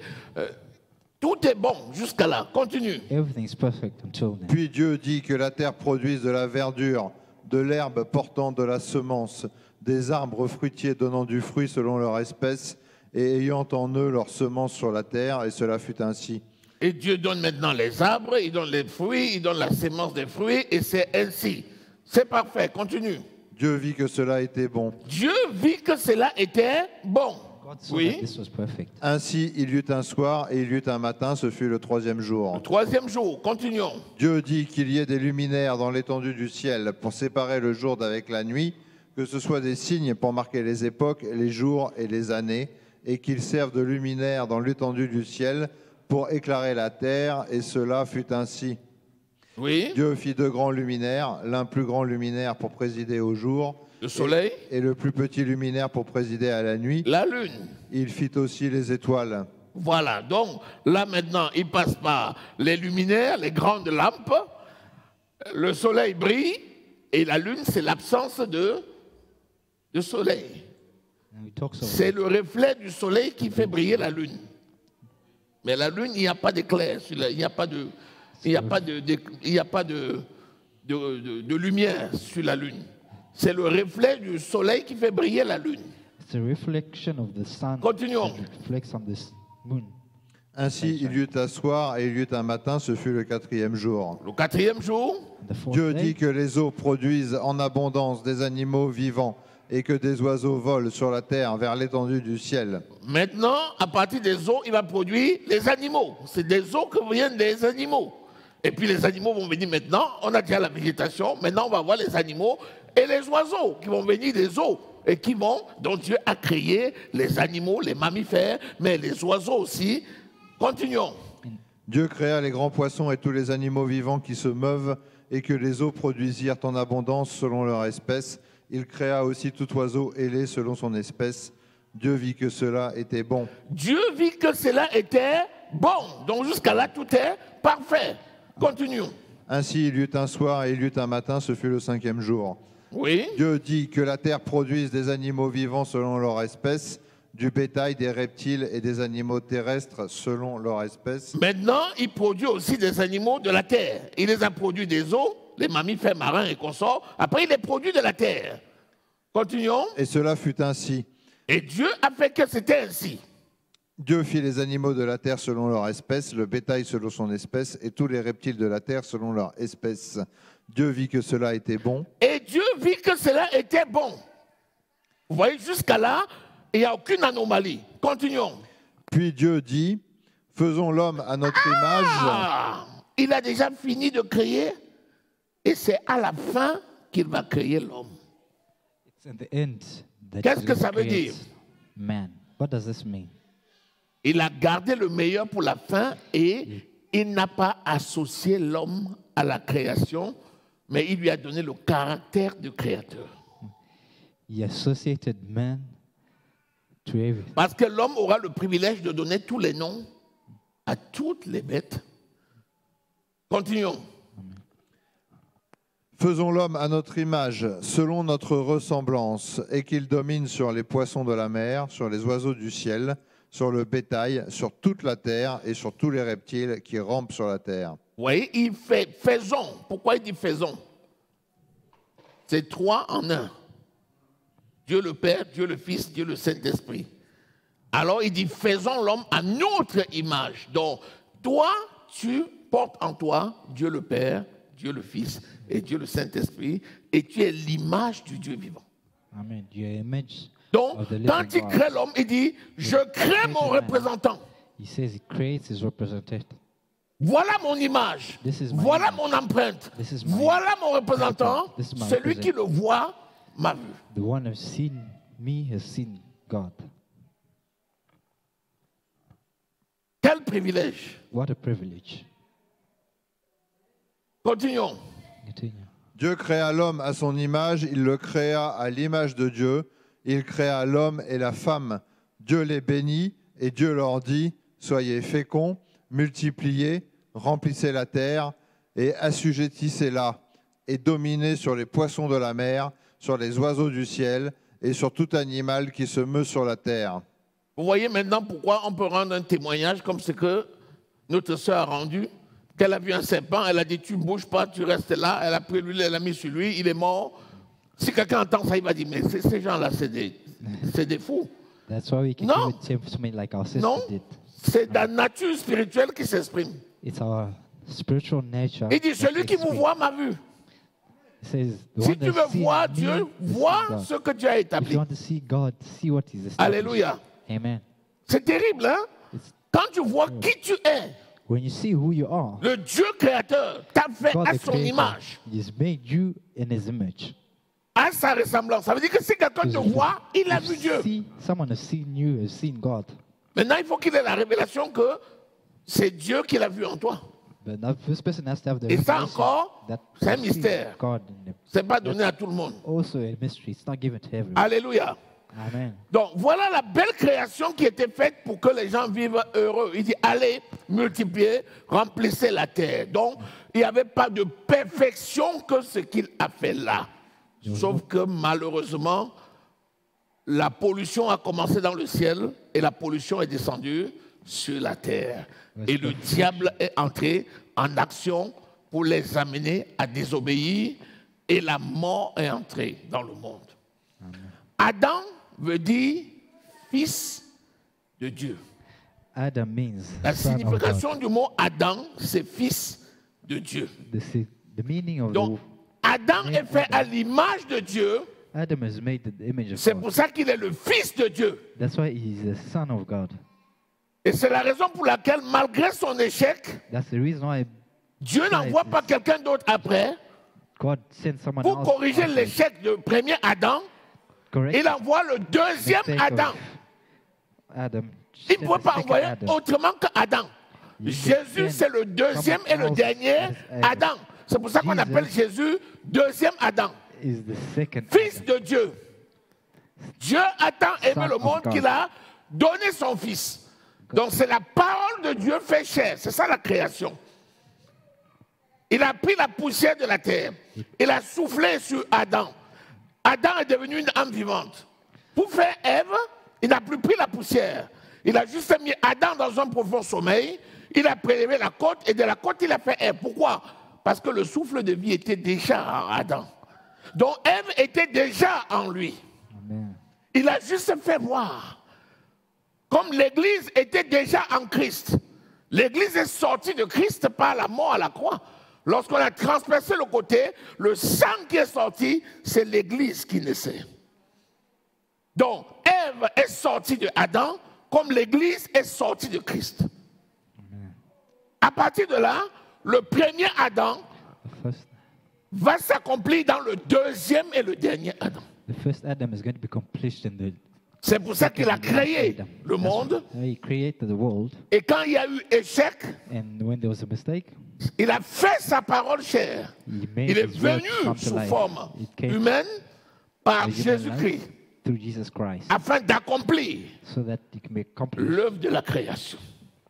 tout est bon jusqu'à là. Continue. Everything's perfect until then. Puis Dieu dit que la terre produise de la verdure, de l'herbe portant de la semence, des arbres fruitiers donnant du fruit selon leur espèce, et ayant en eux leur semence sur la terre, et cela fut ainsi. Et Dieu donne maintenant les arbres, il donne les fruits, il donne la sémence des fruits, et c'est ainsi. C'est parfait. Continue. Dieu vit que cela était bon. Dieu vit que cela était bon. God saw that Oui. this was perfect. Ainsi il y eut un soir, et il y eut un matin, ce fut le troisième jour. Le troisième jour, continuons. Dieu dit qu'il y ait des luminaires dans l'étendue du ciel pour séparer le jour d'avec la nuit, que ce soit des signes pour marquer les époques, les jours et les années, et qu'ils servent de luminaires dans l'étendue du ciel pour éclairer la terre, et cela fut ainsi. Oui. Dieu fit deux grands luminaires, l'un plus grand luminaire pour présider au jour, Le soleil, et le plus petit luminaire pour présider à la nuit. la lune. Il fit aussi les étoiles. Voilà. Donc là maintenant, il passe par les luminaires, les grandes lampes. Le soleil brille et la lune, c'est l'absence de soleil. And we talk so C'est le reflet du soleil qui fait briller la lune. Mais la lune, il n'y a pas d'éclair, il n'y a pas de, de lumière sur la lune. C'est le reflet du soleil qui fait briller la lune. it's a reflection of the sun Continuons. that reflects on this moon. Ainsi il y eut un soir et il y eut un matin, ce fut le quatrième jour. Le quatrième jour, And the fourth Dieu day, dit que les eaux produisent en abondance des animaux vivants et que des oiseaux volent sur la terre vers l'étendue du ciel. maintenant, à partir des eaux, il va produire les animaux. C'est des eaux que viennent des animaux. Et puis les animaux vont venir maintenant. On a déjà la végétation. Maintenant, on va voir les animaux et les oiseaux qui vont venir des eaux. Et qui vont, dont Dieu a créé les animaux, les mammifères, mais les oiseaux aussi. Continuons. Dieu créa les grands poissons et tous les animaux vivants qui se meuvent et que les eaux produisirent en abondance selon leur espèce. Il créa aussi tout oiseau ailé selon son espèce. Dieu vit que cela était bon. Dieu vit que cela était bon. Donc jusqu'à là, tout est parfait. Continuons. Ainsi il y eut un soir et il y eut un matin, ce fut le cinquième jour. Oui. Dieu dit que la terre produise des animaux vivants selon leur espèce, du bétail, des reptiles et des animaux terrestres selon leur espèce. Maintenant, il produit aussi des animaux de la terre. Il les a produits des eaux, les mammifères marins et consorts. Après, il les produit de la terre. Continuons. Et cela fut ainsi. Et Dieu a fait que c'était ainsi. Dieu fit les animaux de la terre selon leur espèce, le bétail selon son espèce, et tous les reptiles de la terre selon leur espèce. Dieu vit que cela était bon. Et Dieu vit que cela était bon. Vous voyez, jusqu'à là, Il n'y a aucune anomalie. Continuons. Puis Dieu dit, faisons l'homme à notre image. Il a déjà fini de créer et c'est à la fin qu'il va créer l'homme. It's in the end that Qu'est-ce he que ça veut creates dire? Man. What does this mean? Il a gardé le meilleur pour la fin et il n'a pas associé l'homme à la création, mais il lui a donné le caractère du créateur. He associated man to everything. Parce que l'homme aura le privilège de donner tous les noms à toutes les bêtes. Continuons. Faisons l'homme à notre image, selon notre ressemblance, et qu'il domine sur les poissons de la mer, sur les oiseaux du ciel, sur le bétail, sur toute la terre et sur tous les reptiles qui rampent sur la terre. Vous voyez, il fait faisons. Pourquoi il dit faisons? C'est 3 en 1. Dieu le Père, Dieu le Fils, Dieu le Saint-Esprit. Alors il dit faisons l'homme à notre image. Donc toi, tu portes en toi Dieu le Père, Dieu le Fils et Dieu le Saint-Esprit, et tu es l'image du Dieu vivant. Amen. Your image Donc, of the living quand il God. crée l'homme, il dit, je crée mon représentant. He says he creates his representative. Voilà mon image. This is my Voilà image. mon empreinte. This is my Voilà mon représentant. This is my Celui qui le voit m'a vu. The one who's seen me has seen God. Quel privilège. What a privilege. Continuons. Continue. Dieu créa l'homme à son image, il le créa à l'image de Dieu, il créa l'homme et la femme. Dieu les bénit et Dieu leur dit, soyez féconds, multipliez, remplissez la terre et assujettissez-la et dominez sur les poissons de la mer, sur les oiseaux du ciel et sur tout animal qui se meut sur la terre. Vous voyez maintenant pourquoi on peut rendre un témoignage comme ce que notre sœur a rendu. Qu'elle a vu un serpent, elle a dit tu ne bouges pas, tu restes là. Elle a pris l'huile, elle l'a mis sur lui, il est mort. Si quelqu'un entend ça, il va dire mais ces gens-là, c'est des fous. That's why we can No. do it to me like our sister Non, did. c'est la nature spirituelle qui s'exprime. It's our spiritual nature. Il dit that celui qui vous express. voit m'a vu. It says, the Si one tu that veux sees voir me Dieu, has seen vois God. ce que Dieu a If établi. you want to see God, see what He's established. Alléluia. Amen. C'est terrible, hein? It's, Quand tu vois qui tu es, when you see who you are, le Dieu créateur t'a fait God à the son Creator, image, He's made you in His image. à sa ressemblance. Ça veut dire que si quelqu'un te If- voit, il a if vu Dieu. someone has seen you, has seen God. Maintenant, il faut qu'il ait la révélation que c'est Dieu qui l'a vu en toi. But now this person has to have the Et ça revelation encore, that c'est un he sees mystère. God in them. Ce n'est pas donné à tout le monde. Also a mystery. It's not given to everyone. Alléluia. Amen. Donc voilà la belle création qui était faite pour que les gens vivent heureux. Il dit allez, multipliez, remplissez la terre. Donc il n'y avait pas de perfection que ce qu'il a fait là. Sauf que malheureusement, la pollution a commencé dans le ciel et la pollution est descendue sur la terre. Et le diable est entré en action pour les amener à désobéir et la mort est entrée dans le monde. Adam veut dire fils de Dieu. Adam means La son of God. signification du mot Adam, c'est fils de Dieu. The meaning of Donc, Adam est fait à l'image de Dieu. Adam is made in the image of C'est God. pour ça qu'il est le fils de Dieu. That's why he's the son of God. Et c'est la raison pour laquelle, malgré son échec, That's the reason why Dieu n'envoie pas quelqu'un d'autre après God sent someone pour else corriger after. l'échec du premier Adam. Correct Il envoie le deuxième mistake Adam. of Adam. Il Sent ne pouvait the pas second envoyer Adam. autrement qu'Adam. You Jésus, send c'est le deuxième et le someone dernier else as Adam. C'est pour ça qu'on Jesus appelle Jésus deuxième Adam. Is the second Fils Adam. de Dieu. Dieu a tant aimé Son le of monde God. qu'il a donné son Fils. Donc c'est la parole de Dieu fait chair. C'est ça la création. Il a pris la poussière de la terre. Il a soufflé sur Adam. Adam est devenu une âme vivante. Pour faire Ève, il n'a plus pris la poussière. Il a juste mis Adam dans un profond sommeil. Il a prélevé la côte et de la côte, il a fait Ève. Pourquoi? Parce que le souffle de vie était déjà en Adam. Donc Ève était déjà en lui. Amen. Il a juste fait voir. Comme l'Église était déjà en Christ. L'Église est sortie de Christ par la mort à la croix. Lorsqu'on a transpercé le côté, le sang qui est sorti, c'est l'Église qui naissait. Donc, Ève est sortie de Adam comme l'Église est sortie de Christ. À partir de là, le premier Adam The first, va s'accomplir dans le deuxième et le dernier Adam. the first Adam is going to be accomplished in the C'est pour ça qu'il a second and last créé Adam. le monde. He created the world, Et quand il y a eu échec, and when there was a mistake, il a fait sa parole chère. he made Il est his word venu come to sous life. forme It came humaine par to human Jésus-Christ life through Jesus Christ, afin d'accomplir so that he can accomplish l'œuvre de la création.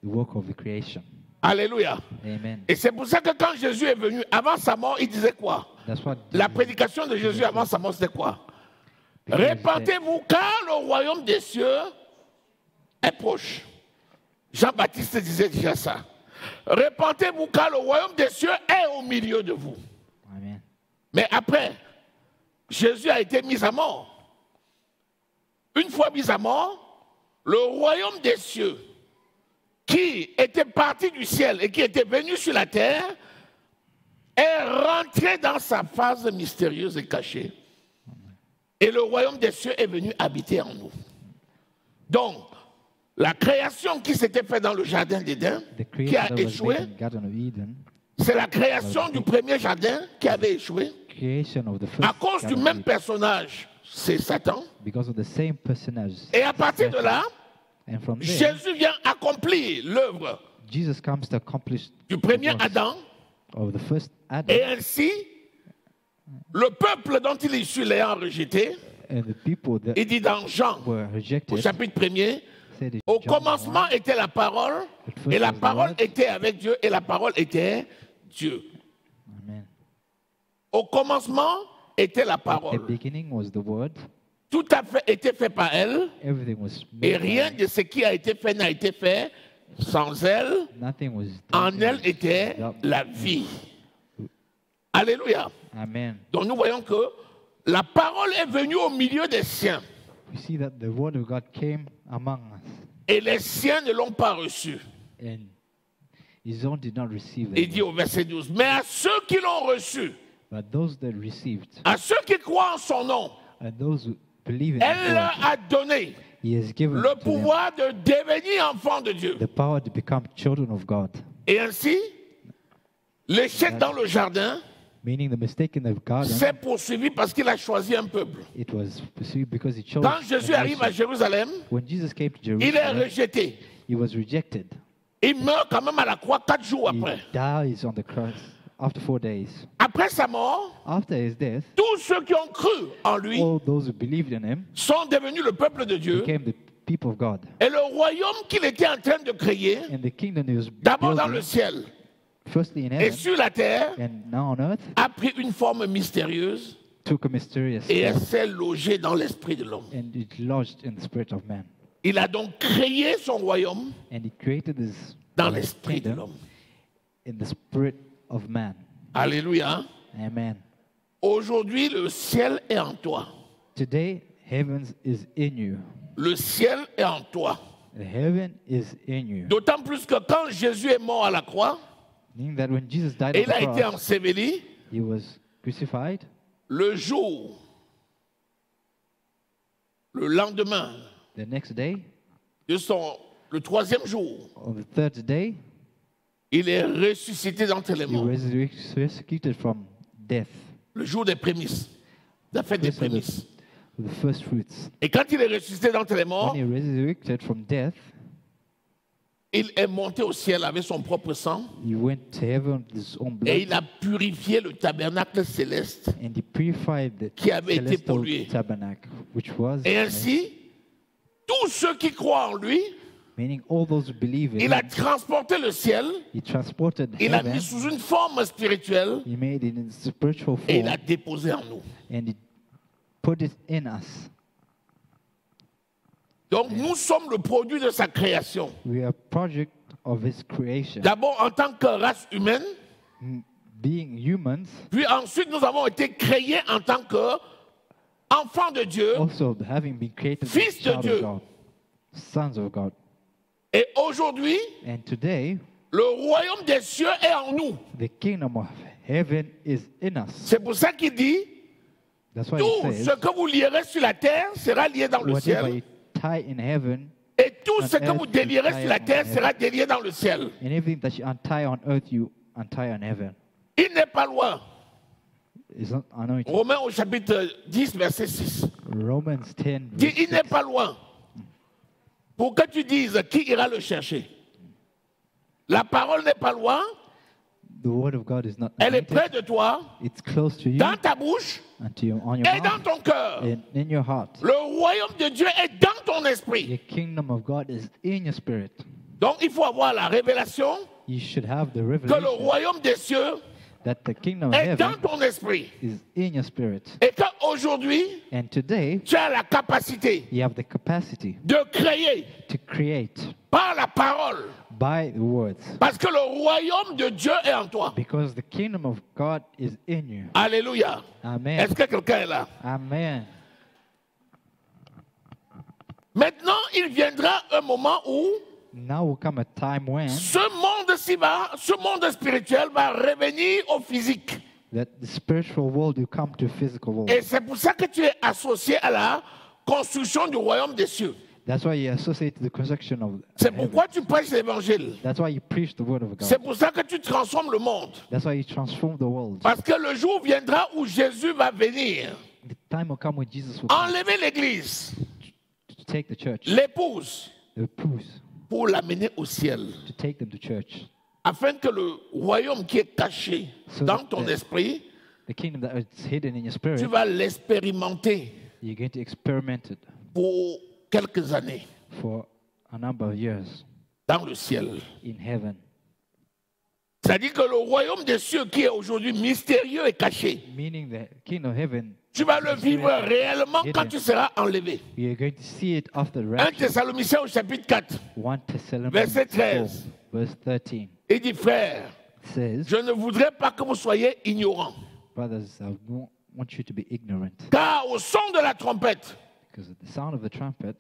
the work of the creation. Alléluia. Amen. Et c'est pour ça que quand Jésus est venu, avant sa mort, il disait quoi? That's what La prédication de Jésus avant sa mort, c'était quoi? Répentez-vous car le royaume des cieux est proche. Jean-Baptiste disait déjà ça. Répentez-vous car le royaume des cieux est au milieu de vous. Amen. Mais après, Jésus a été mis à mort. Une fois mis à mort, le royaume des cieux, qui était parti du ciel et qui était venu sur la terre, est rentré dans sa phase mystérieuse et cachée. Et le royaume des cieux est venu habiter en nous. Donc, la création qui s'était faite dans le jardin d'Éden, The qui creation a that was échoué, made in the Garden of Eden, c'est la création du premier jardin qui avait échoué. creation of the first À cause du Garden of même Eden, personnage, c'est Satan. because of the same personage. Et à partir de là, And from there, Jésus vient accomplir l'œuvre Jesus comes to accomplish du premier the works Adam. of the first Adam, Et ainsi, le peuple dont il est issu l'ayant rejeté, and the people that il dit dans Jean, were au rejected. chapitre 1er, Said in au John commencement 1, était la parole, At first et la was the parole Word. était avec Dieu, et la parole était Dieu. Amen. Au commencement était la At the parole. beginning was the Word. Tout a fait, été fait par elle, Everything was et made by rien her. de ce qui a été fait n'a été fait sans elle. Nothing was En done elle était without- la vie. Alléluia. Amen. Donc nous voyons que la parole est venue au milieu des siens, We see that the Word of God came among us, et les siens ne l'ont pas reçu. and His own did not receive Il it. dit au verset 12, mais à ceux qui l'ont reçu, But those that received, à ceux qui croient en son nom, and those who believe in elle His leur Word, a donné He has given le to them pouvoir de devenir enfants de Dieu. the power to become children of God. Et ainsi, l'échec dans le jardin Meaning the mistake in the garden, s'est poursuivi parce qu'il a choisi un peuple. it was pursued because He chose. Quand Jésus a arrive à nation. Jérusalem, When Jesus came to il est Jerusalem, rejeté. He was rejected. Il meurt quand même à la croix 4 jours He après. dies on the cross after 4 days. Après sa mort, After His death, tous ceux qui ont cru en lui all those who believed in Him sont devenus le peuple de Dieu. became the people of God. Et le royaume qu'il était en train de créer, And the kingdom He was d'abord dans le building, ciel firstly in et heaven sur la terre, and now on earth, a pris une forme mystérieuse took a mysterious et elle form, s'est logée dans l'esprit de l'homme. and it lodged in the spirit of man. Il a donc créé son royaume And He created this dans l'esprit de kingdom l'homme. in the spirit of man. Alléluia. Amen. Aujourd'hui, le ciel est en toi. Today, heavens is in you. Le ciel est en toi. The heaven is in you. D'autant plus que quand Jésus est mort à la croix, Meaning that when Jesus died et on il a the été cross, enseveli, He was crucified. le jour, le lendemain The next day, le troisième jour, on the third day, il est ressuscité d'entre les He morts. was resurrected from death. Le jour des prémices, la fête des Yes, sir, prémices. The first fruits. Et quand il est ressuscité d'entre les morts, When He resurrected from death, il est monté au ciel avec son propre sang He went to heaven with His own et blood, il a purifié le tabernacle céleste. and He purified the qui avait été celestial pollué. tabernacle, which was, Et ainsi, tous ceux qui croient en lui, meaning all those who believe in il a Him, transporté le ciel, He transported il l'a heaven, mis sous une forme spirituelle He made it in spiritual et il form, l'a déposé en nous. and He put it in us. Donc nous sommes le produit de sa création. We are a project of His creation. D'abord en tant que race humaine, Being humans, puis ensuite nous avons été créés en tant qu'enfants de Dieu. also having been created Fils as de child Dieu. of God, sons of God. Et aujourd'hui, And today, le royaume des cieux est en nous. the kingdom of heaven is in us. C'est pour ça qu'il dit, That's why Tout it ce says, que vous lierez sur la terre sera lié dans le whatever ciel. you tie in heaven, Et tout on ce que earth vous you délierez tie sur la on terre heaven. sera délié dans le ciel. and everything that you untie on earth, you untie on heaven. Il n'est pas loin. It's not anointed. Romains au chapitre 10, verset 6. Romans 10, Dit, verse il n'est 6. pas loin. Pour que tu dises, qui ira le chercher? La parole n'est pas loin. The word of God is not Elle est près anointed. de toi, It's close to you, dans ta bouche on your et dans mouth, ton cœur. and in your heart. Le royaume de Dieu est dans ton esprit. The kingdom of God is in your spirit. Donc il faut avoir la révélation You should have the que le revelation royaume des cieux that the kingdom of est dans heaven ton esprit. is in your spirit. Et qu'aujourd'hui, And today, tu as la capacité you have the capacity de créer to create par la parole. by the words, Parce que le royaume de Dieu est en toi. because the kingdom of God is in you. Alléluia. Amen. Est-ce que quelqu'un est là? Amen. Maintenant, il viendra un moment où Now will come a time when ce monde-ci va, ce monde spirituel va revenir au physique. that the spiritual world will come to physical world. Et c'est pour ça que tu es associé à la construction du royaume des cieux. That's why you associate the construction of C'est heaven. pourquoi tu prêches l'évangile. That's why you preach the word of C'est God. pour ça que tu transformes le monde. That's why you transform the world. Parce que le jour viendra où Jésus va venir The time will come when Jesus will come enlever l'église, to take the church, l'épouse, the proofs, pour l'amener au ciel. to take them to church. Afin que le royaume qui est caché So dans that ton the- esprit, The kingdom that is hidden in your tu spirit, vas l'expérimenter you're going to experiment it pour quelques années for a number of years dans le ciel. in heaven. C'est-à-dire que le royaume des cieux qui est aujourd'hui mystérieux et caché, Meaning the kingdom of heaven, tu vas le vivre réellement quand hidden. tu seras enlevé. you're going to see it after the 1 rapture. Thessaloniciens au chapitre 4, 1 Thessalonians Verset 4, 13. verse 13 il dit, frère, says, je ne voudrais pas que vous soyez ignorants. brothers, I don't want you to be ignorant, Car au son de la trompette, because at the sound of the trumpet,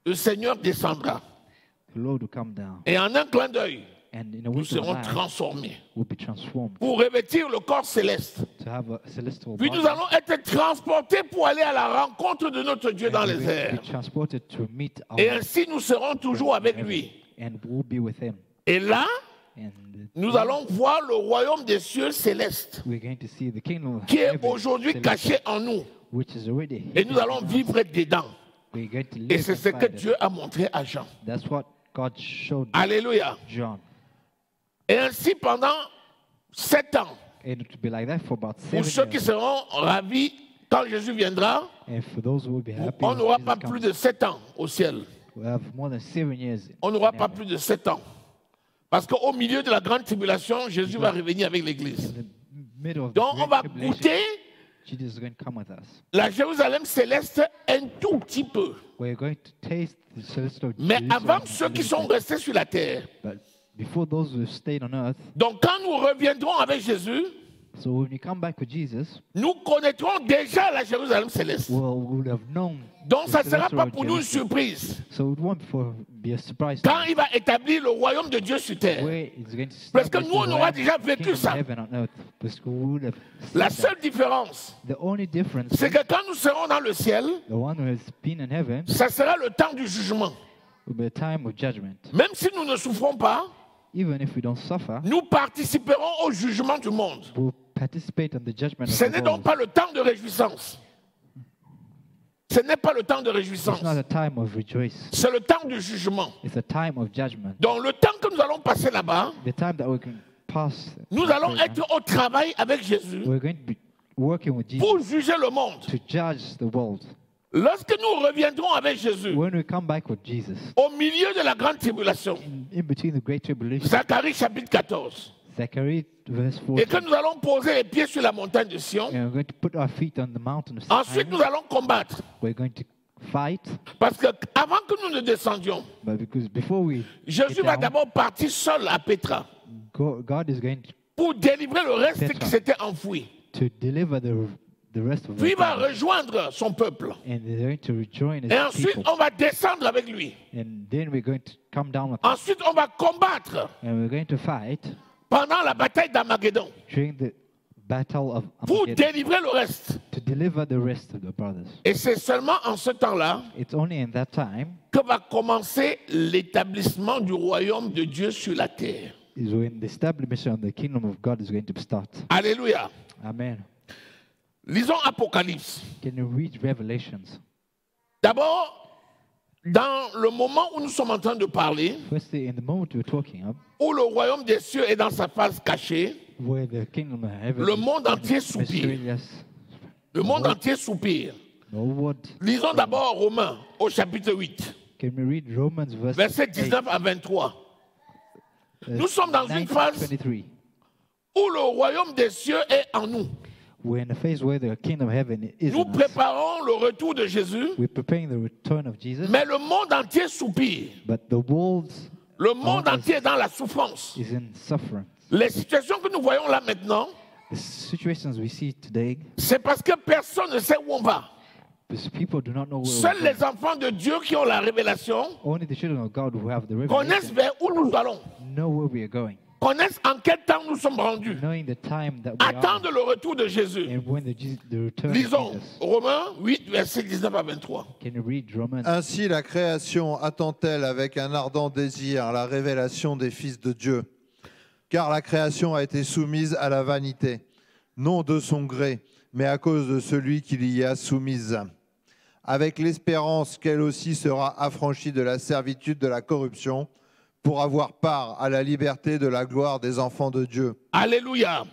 le Seigneur descendra. the Lord will come down, Et en un clin d'œil, and in a nous wink of serons an eye, transformés will be transformed pour revêtir le corps céleste. to have a celestial Puis body. nous allons être transportés pour aller à la rencontre de notre Dieu dans And les we will airs. be transported to meet our Et ainsi nous serons toujours avec heaven, lui. and we'll be with him. Et là, And nous allons voir le royaume des cieux célestes we're going to see the kingdom of qui est heaven aujourd'hui celestial, caché en nous. which is already Et nous allons vivre dedans. We're going to Et live c'est ce que inside it. Dieu a montré à Jean. That's what God showed Alléluia. John. Et ainsi pendant 7 ans, And it will be like that for about pour 7 ceux qui years. seront ravis quand Jésus viendra, And for those who will be happy, on when n'aura Jesus pas comes, plus de 7 ans au ciel. we'll have more than 7 years. On n'aura in pas heaven. plus de 7 ans. Parce qu'au milieu de la grande tribulation, Jésus va revenir avec l'Église. In the middle of the Donc on great va tribulation, goûter Jesus is going to come with us. la Jérusalem céleste un tout petit peu. We're going to taste the celestial Mais Jerusalem avant a ceux qui little sont bit. restés sur la terre. But before those who stayed on earth, Donc quand nous reviendrons avec Jésus, so when you come back with Jesus, nous connaîtrons déjà la Jérusalem céleste. we'll have known. Donc the ça ne sera celestial pas pour nous une Jerusalem. surprise. So it won't be a surprise to Quand us il va établir le royaume de Dieu sur terre. where it's going to Parce que establish nous, on the aura royal déjà vécu kingdom of ça. heaven on earth. Because we would have La seen that. seule différence, The only difference c'est is que quand nous serons dans le ciel, the one who has been in heaven ça sera le temps du jugement. will be a time of judgment. Même si nous ne souffrons pas, Even if we don't suffer, nous participerons au jugement du monde. we'll participate in the judgment Ce of the n'est donc world. pas le temps de réjouissance. Ce n'est pas le temps de réjouissance. It's not a time of rejoice. C'est le temps du jugement. It's a time of judgment. Donc le temps que nous allons passer là-bas, The time that we can pass. nous allons être au travail avec Jésus We're going to be working with Jesus pour juger le monde. to judge the world. Lorsque nous reviendrons avec Jésus, When we come back with Jesus, au milieu de la grande tribulation, in between the great tribulation, Zacharie chapitre 14, Zachariah verse et 14, que nous allons poser les pieds sur la montagne de Sion, and we're going to put our feet on the mountain of ensuite nous Zion. allons combattre. We're going to fight, Parce que avant que nous ne descendions, but because before we Jésus get va down, d'abord partir seul à Pétra God is going pour délivrer le reste Pétra. qui s'était enfoui. to deliver the rest of Puis il va the rejoindre son peuple. and they're going to rejoin Et his ensuite, people. on va descendre avec lui. And then we're going to come down with him. Ensuite, on va combattre And we're going to fight pendant la bataille d'Armageddon. during the battle of pour Armageddon délivrer le reste. to deliver the rest of the brothers. Et c'est seulement en ce temps-là It's only in that time que va commencer l'établissement du royaume de Dieu sur la terre. is when the establishment of the kingdom of God is going to start. Alléluia. Amen. Lisons Apocalypse. Can you read Revelations? D'abord, dans le moment où nous sommes en train de parler, Firstly, in the moment we're talking of, où le royaume des cieux est dans sa phase cachée, where the kingdom of heaven le is monde entier soupire. mysterious, Le monde entier soupire. no word. Lisons d'abord Romains au chapitre 8, Can we read Romans verse versets 8, 19 à 23. Nous sommes dans une 19, phase 23. où le royaume des cieux est en nous. We're in a phase where the kingdom of heaven is Nous in us. préparons le retour de Jésus, We're preparing the return of Jesus, mais le monde entier soupire. but the world Le monde entier est dans la souffrance. is in suffering. Les situations que nous voyons là maintenant, The situations we see today, c'est parce que personne ne sait où on va. because people do not know where Seuls we're going. les enfants de Dieu qui ont la révélation Only the children of God who have the connaissent revelation vers où nous allons, know where we are going, connaissent en quel temps nous sommes rendus, knowing the time that we are attendent le retour de Jésus. and when the return Lisons of Jesus. Romains 8, versets 19 à 23. Can you read Romans? Ainsi la création attend-elle avec un ardent désir la révélation des fils de Dieu. Car la création a été soumise à la vanité, non de son gré, mais à cause de celui qui l'y a soumise, avec l'espérance qu'elle aussi sera affranchie de la servitude de la corruption, pour avoir part à la liberté de la gloire des enfants de Dieu. Alléluia.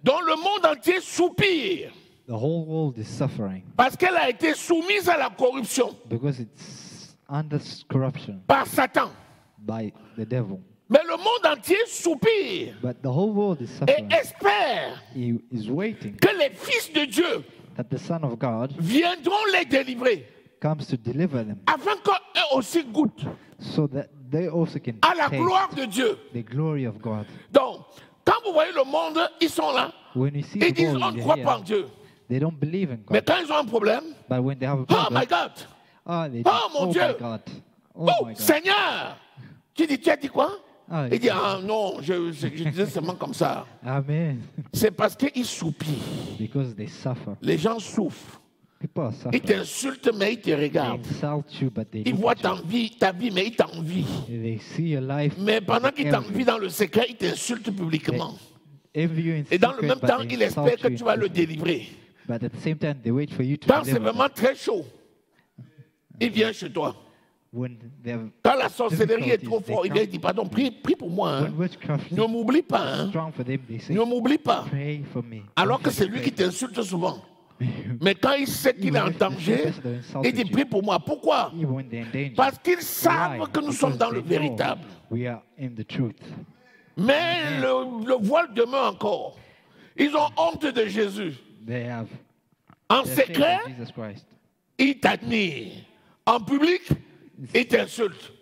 Dont le monde entier soupire The whole world is suffering parce qu'elle a été soumise à la corruption because it's under corruption par Satan. by the devil. Mais le monde entier soupire But the whole world is et suffering. espère He is waiting que les fils de Dieu that the Son of God viendront les délivrer comes to deliver them afin qu'eux aussi goûtent so that they also can à la taste gloire de Dieu. the glory of God. Donc, quand vous voyez le monde, ils sont là, When you see ils the disent on world, ne they're croit pas en here, Dieu. they don't believe in Mais God. quand ils ont un problème, But when they have a oh problem, my God, they oh mon my Dieu, God, oh oh my God. Seigneur, tu as dit quoi? Ah, Il dit ah non, je disais seulement comme ça. Amen. C'est parce qu'ils soupirent. Because they suffer. Les gens souffrent. People are Ils suffering. t'insultent, mais ils te They regardent. insult you, but they Ils look voient at you. ta vie, mais ils t'envient. They see your life. Mais pendant qu'ils they envy. t'envient dans le secret, ils t'insultent publiquement. Envy you in Et dans le secret, même but temps, they ils insult espèrent que you tu in vas le secret. délivrer. But at the same time, they wait for you to Quand c'est deliver them. vraiment très chaud, il vient chez toi. When they have Quand la sorcellerie est trop difficulties, forte, they il vient come. dire pardon, prie pour moi. hein. When witchcraft Ne m'oublie pas. is hein. strong for them, they say, Ne m'oublie pas. pray for me. Alors Don't que c'est forget lui to qui pray. t'insulte souvent. Mais quand il sait qu'il est en danger, il dit prie pour moi. Pourquoi? Even when they're in danger. Parce qu'ils savent Why? que nous Because sommes dans le they know véritable. We are in the truth. Mais le voile demeure encore. Ils ont honte de Jésus. They have En they're ashamed secret, of Jesus Christ. ils t'admirent. En public, ils t'insultent.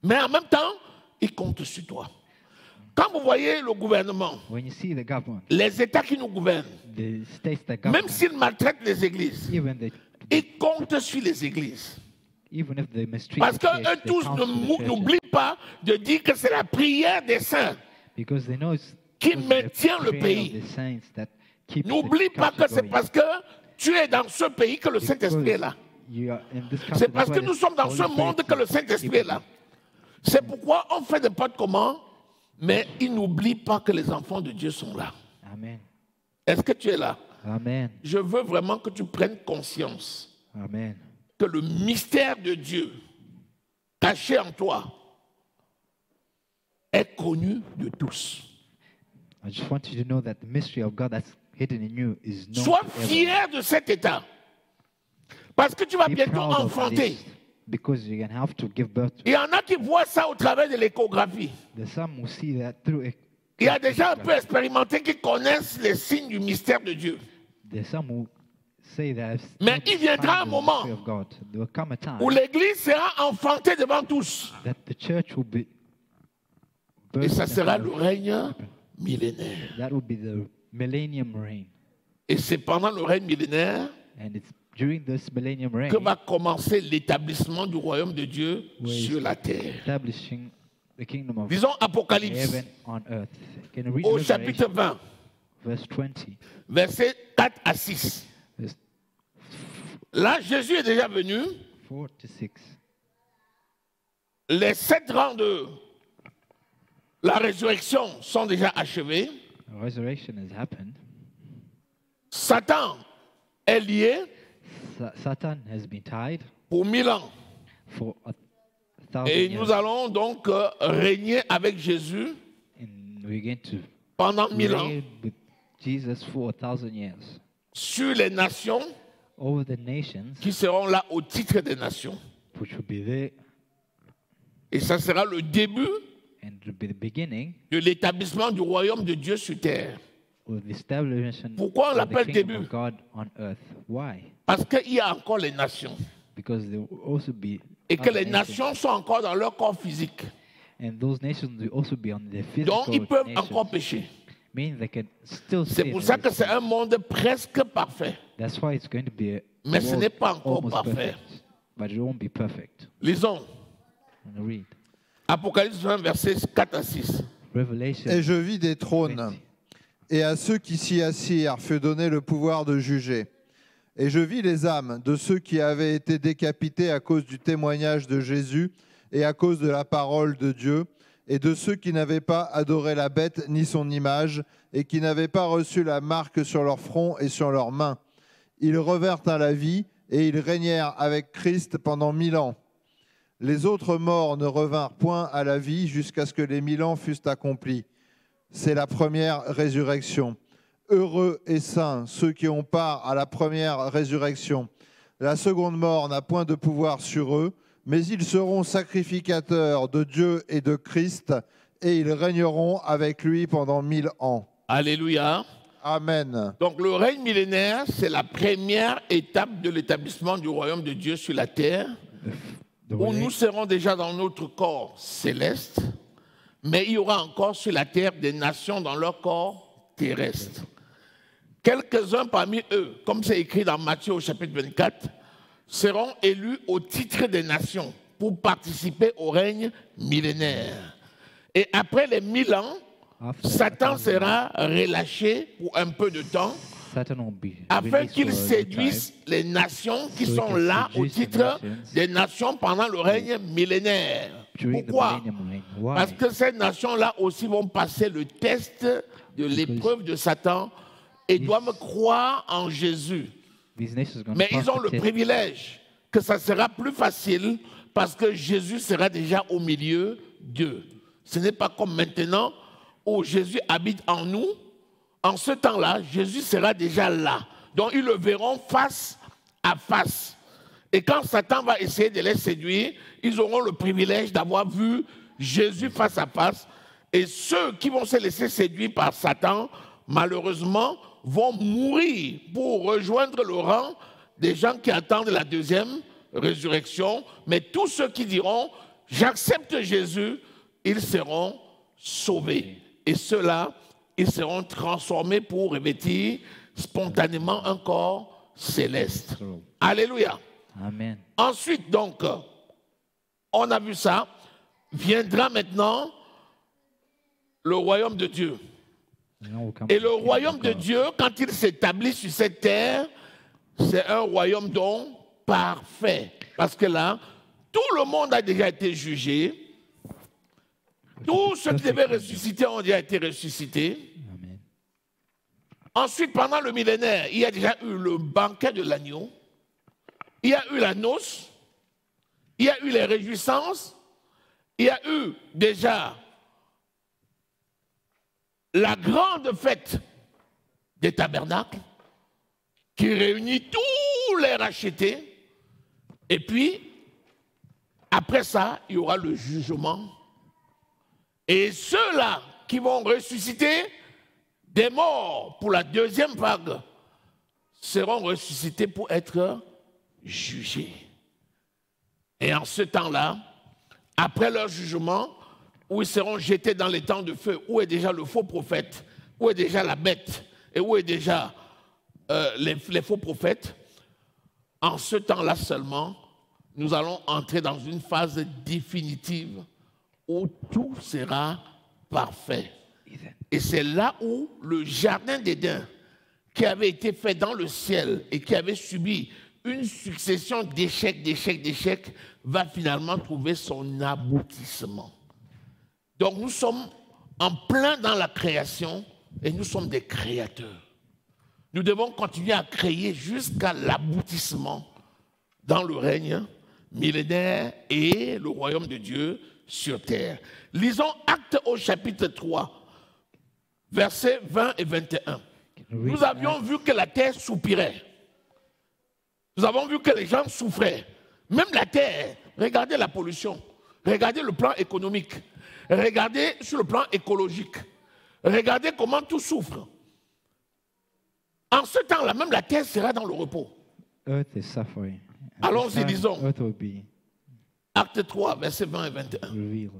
Mais en même temps, ils comptent sur toi. Quand vous voyez le gouvernement, When you see the government, les États qui nous gouvernent, the states that même government, s'ils maltraitent les églises, ils comptent sur les églises. even if they mistreat Parce the church, qu'eux they tous counsel the churches, n'oublient pas de dire que c'est la prière des saints. because they know it's qui because of the maintient le prayer pays. of the saints that keeps the N'oublie pas que country c'est going. parce que tu es dans ce pays que le Saint-Esprit est là. You are in this country, C'est parce that's que why nous the sommes dans Holy ce Spirit monde que le is Saint-Esprit est là. C'est pourquoi on fait n'importe comment, mais ils n'oublient pas que les enfants de Dieu sont là. Amen. Est-ce que tu es là? Amen. Je veux vraiment que tu prennes conscience Amen. que le mystère de Dieu caché en toi est connu de tous. I just want you to know that the mystery of God that's hidden in you is known Sois to everyone. fier de cet état. Parce que tu vas Be bientôt proud of enfanter. this, because you're going to have to give birth to. Il y en a qui voient ça au travers de l'échographie. There's some who see that through it. Il y a des gens un peu expérimentés qui connaissent les signes du mystère de Dieu. There's some who say that. Mais il viendra un moment of God. There will come a time où l'Église sera enfantée devant tous. that the church will be. Et ça birthed sera and le règne millénaire. that will be the millennium reign, Et c'est pendant le règne millénaire and it's during this millennium reign que va commencer l'établissement du royaume de Dieu where sur he's la terre. establishing the kingdom of Disons Apocalypse heaven on earth. Can you read au Revelation chapitre 20, verse 20. versets 4 à 6. Verse Là, Jésus est déjà venu. 4 to 6. Les 7 rangs de la résurrection sont déjà achevés. The resurrection has happened. Satan est lié Satan has been tied pour 1000 ans. for 1,000 Et years. nous allons donc régner avec Jésus And we're going to pendant 1000 ans reign with Jesus for 1,000 years sur les nations over the nations, qui seront là au titre des nations. which will be there Et ça sera le début and will be the beginning de l'établissement du royaume de Dieu sur terre. of the establishment Pourquoi on of the l'appelle kingdom début? of God on earth. Why? Parce qu'il y a encore les nations. Because there will also be Et que other les nations sont encore dans leur corps physique. and those nations will also be on their Donc physical ils peuvent nations, encore pécher. meaning they can still C'est sin. pour and ça que sin. c'est un monde presque parfait. That's why it's going to be a Mais ce world n'est pas encore almost parfait. perfect, but it won't be perfect. Lisons. And read Apocalypse 20, versets 4 à 6. Revelation. Et je vis des trônes, 20. et à ceux qui s'y assirent fut donné le pouvoir de juger. Et je vis les âmes de ceux qui avaient été décapités à cause du témoignage de Jésus et à cause de la parole de Dieu, et de ceux qui n'avaient pas adoré la bête ni son image, et qui n'avaient pas reçu la marque sur leur front et sur leurs mains. Ils revinrent à la vie, et ils régnèrent avec Christ pendant 1000 ans. Les autres morts ne revinrent point à la vie jusqu'à ce que les 1000 ans fussent accomplis. C'est la première résurrection. Heureux et saints ceux qui ont part à la première résurrection. La seconde mort n'a point de pouvoir sur eux, mais ils seront sacrificateurs de Dieu et de Christ, et ils régneront avec lui pendant 1000 ans. Alléluia. Amen. Donc le règne millénaire, c'est la première étape de l'établissement du royaume de Dieu sur la terre, The où reign- nous serons déjà dans notre corps céleste, mais il y aura encore sur la terre des nations dans leur corps terrestre. Quelques-uns parmi eux, comme c'est écrit dans Matthieu au chapitre 24, seront élus au titre des nations pour participer au règne millénaire. Et après les 1000 ans, after Satan 1,000 sera relâché pour un peu de temps Satan will be afin released qu'il for a séduise les nations qui So he sont can là au seduce the titre nations des nations pendant le règne millénaire. during the Pourquoi? millennium reign. Why? Parce que ces nations-là aussi vont passer le test de l'épreuve de Satan et doivent croire en Jésus. These nations are going Mais to ils pass ont the le test. privilège que ça sera plus facile parce que Jésus sera déjà au milieu d'eux. Ce n'est pas comme maintenant où Jésus habite en nous. En ce temps-là, Jésus sera déjà là. Donc ils le verront face à face. Et quand Satan va essayer de les séduire, ils auront le privilège d'avoir vu Jésus face à face. Et ceux qui vont se laisser séduire par Satan, malheureusement, vont mourir pour rejoindre le rang des gens qui attendent la deuxième résurrection. Mais tous ceux qui diront « J'accepte Jésus », ils seront sauvés. Et ceux-là, ils seront transformés pour revêtir spontanément un corps céleste. Alléluia. Amen. Ensuite, donc, on a vu ça. Viendra maintenant le royaume de Dieu. Now we'll come Et to le the kingdom royaume of de God. Dieu, quand il s'établit sur cette terre, c'est un royaume donc parfait. Parce que là, tout le monde a déjà été jugé. Tous ceux qui devaient ressusciter ont déjà été ressuscités. Amen. Ensuite, pendant le millénaire, il y a déjà eu le banquet de l'agneau. Il y a eu la noce. Il y a eu les réjouissances. Il y a eu déjà la grande fête des tabernacles qui réunit tous les rachetés. Et puis, après ça, il y aura le jugement. Et ceux-là qui vont ressusciter des morts pour la deuxième vague seront ressuscités pour être jugés. Et en ce temps-là, après leur jugement, où ils seront jetés dans les temps de feu, où est déjà le faux prophète, où est déjà la bête, et où est déjà les faux prophètes, en ce temps-là seulement, nous allons entrer dans une phase définitive où tout sera parfait. Et c'est là où le jardin d'Éden, qui avait été fait dans le ciel et qui avait subi une succession d'échecs, d'échecs, d'échecs, va finalement trouver son aboutissement. Donc nous sommes en plein dans la création et nous sommes des créateurs. Nous devons continuer à créer jusqu'à l'aboutissement dans le règne millénaire et le royaume de Dieu sur terre. Lisons Actes au chapitre 3, versets 20 et 21. Nous avions vu que la terre soupirait. Nous avons vu que les gens souffraient. Même la terre, regardez la pollution, regardez le plan économique, regardez sur le plan écologique, regardez comment tout souffre. En ce temps-là, même la terre sera dans le repos. Earth is suffering. Allons-y, disons. Earth will be Acte 3, versets 20 et 21. revealed.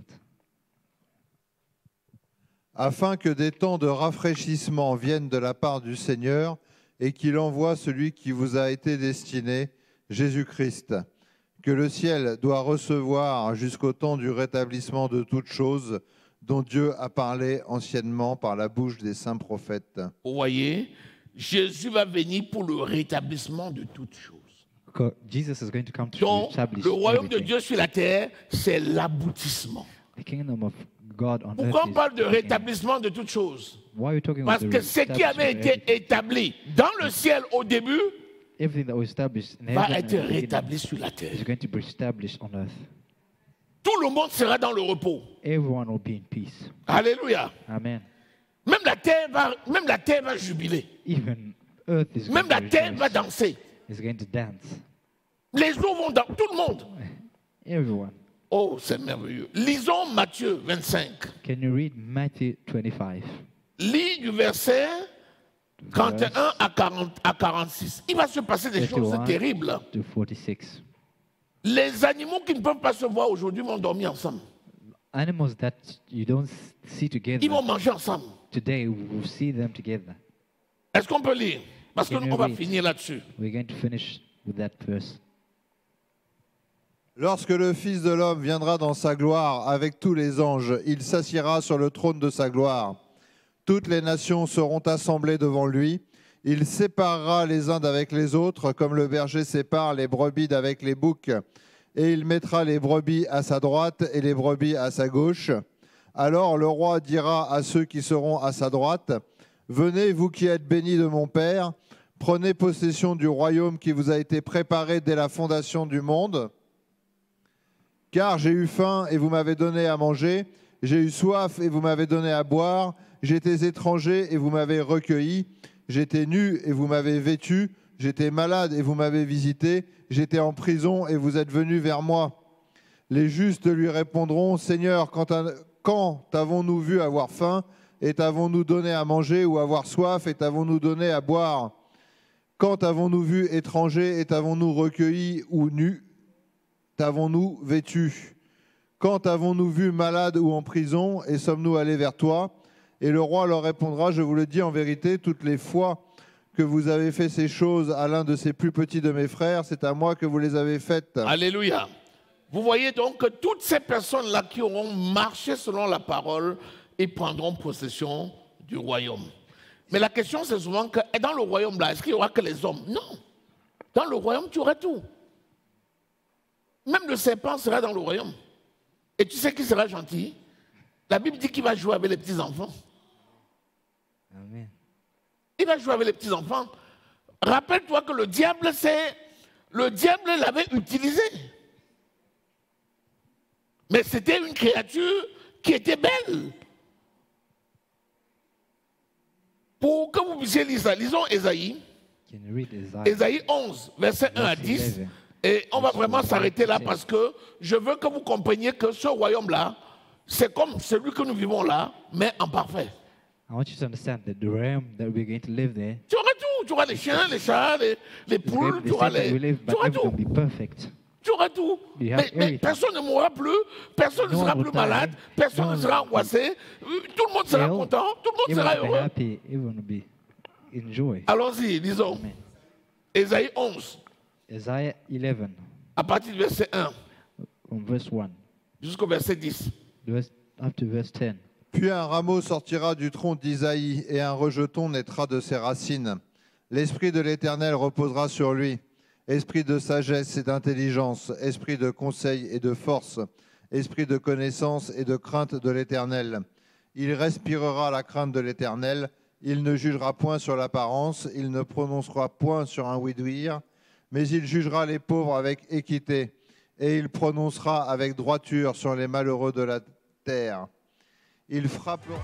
Afin que des temps de rafraîchissement viennent de la part du Seigneur et qu'il envoie celui qui vous a été destiné, Jésus-Christ, que le ciel doit recevoir jusqu'au temps du rétablissement de toutes choses dont Dieu a parlé anciennement par la bouche des saints prophètes. Vous voyez, Jésus va venir pour le rétablissement de toutes choses. Jesus is going to come to Donc, establish le royaume de everything. Dieu sur la terre, c'est l'aboutissement. The kingdom of God on Pourquoi on earth parle de is beginning. rétablissement de toutes choses? Why are we talking Parce about the que ce qui avait establishment of été établi dans le ciel au début everything that was established in va heaven être at the beginning rétabli sur la terre. is going to be established on earth. Tout le monde sera dans le repos. Everyone will be in peace. Alléluia. Amen. Même la terre va jubiler. Even earth is Même going la to terre va rejoice. danser. Is going to dance. Les eaux vont danser. Tout le monde. Everyone. Oh, c'est merveilleux. Lisons Matthieu 25. Can you read Matthew 25? Lis du verset 31 à 46. Il va se passer des choses 31 terribles. to 46. Les animaux qui ne peuvent pas se voir aujourd'hui vont dormir ensemble. Animals that you don't see together Ils vont manger ensemble. today, we will see them together. Est-ce qu'on peut lire? Parce Can qu'on you va read? finir là-dessus. We're going to finish with that verse. Lorsque le Fils de l'homme viendra dans sa gloire avec tous les anges, il s'assiera sur le trône de sa gloire. Toutes les nations seront assemblées devant lui. Il séparera les uns d'avec les autres, comme le berger sépare les brebis d'avec les boucs. Et il mettra les brebis à sa droite et les brebis à sa gauche. Alors le roi dira à ceux qui seront à sa droite, « Venez, vous qui êtes bénis de mon Père, prenez possession du royaume qui vous a été préparé dès la fondation du monde. Car j'ai eu faim et vous m'avez donné à manger, j'ai eu soif et vous m'avez donné à boire, j'étais étranger et vous m'avez recueilli, j'étais nu et vous m'avez vêtu, j'étais malade et vous m'avez visité, j'étais en prison et vous êtes venus vers moi. Les justes lui répondront, Seigneur, quand t'avons-nous vu avoir faim et t'avons-nous donné à manger, ou avoir soif et t'avons-nous donné à boire? Quand t'avons-nous vu étranger et t'avons-nous recueilli, ou nu t'avons-nous vêtu? Quand avons-nous vu malade ou en prison et sommes-nous allés vers toi? Et le roi leur répondra, je vous le dis en vérité, toutes les fois que vous avez fait ces choses à l'un de ces plus petits de mes frères, c'est à moi que vous les avez faites. Alléluia. Vous voyez donc que toutes ces personnes-là qui auront marché selon la parole, ils prendront possession du royaume. Mais la question, c'est souvent que dans le royaume-là, est-ce qu'il n'y aura que les hommes? Non. Dans le royaume, tu auras tout. Même le serpent sera dans le royaume. Et tu sais qui sera gentil? La Bible dit qu'il va jouer avec les petits-enfants. Amen. Il va jouer avec les petits-enfants. Rappelle-toi que le diable l'avait utilisé. Mais c'était une créature qui était belle. Pour que vous puissiez lire ça, lisons Ésaïe. Can you read Isaiah? Ésaïe 11, versets 1 à 10. Et on va vraiment s'arrêter là parce que je veux que vous compreniez que ce royaume-là, c'est comme celui que nous vivons là, mais en parfait. I want you to understand that the realm that we're going to live there Tu auras tout. Tu auras les chiens, les chats, les is poules, going to tu auras be the same that we live, but tout. everything will be perfect. Tu auras tout. You have Mais everything. personne ne mourra plus, personne ne No sera one plus will die. malade, personne No ne one sera will be angoissé, tout le monde sera ill. content, tout le monde Everyone sera will be heureux. happy. Everyone will be in joy. Allons-y, lisons. Amen. Ésaïe 11, Isaiah 11, à partir du verset 1 from verse 1 jusqu'au verset 10. up to verse 10. Puis un rameau sortira du tronc d'Isaïe, et un rejeton naîtra de ses racines. L'Esprit de l'Éternel reposera sur lui, esprit de sagesse et d'intelligence, esprit de conseil et de force, esprit de connaissance et de crainte de l'Éternel. Il respirera la crainte de l'Éternel, il ne jugera point sur l'apparence, il ne prononcera point sur un oui-dire, mais il jugera les pauvres avec équité, et il prononcera avec droiture sur les malheureux de la terre. Il frappera...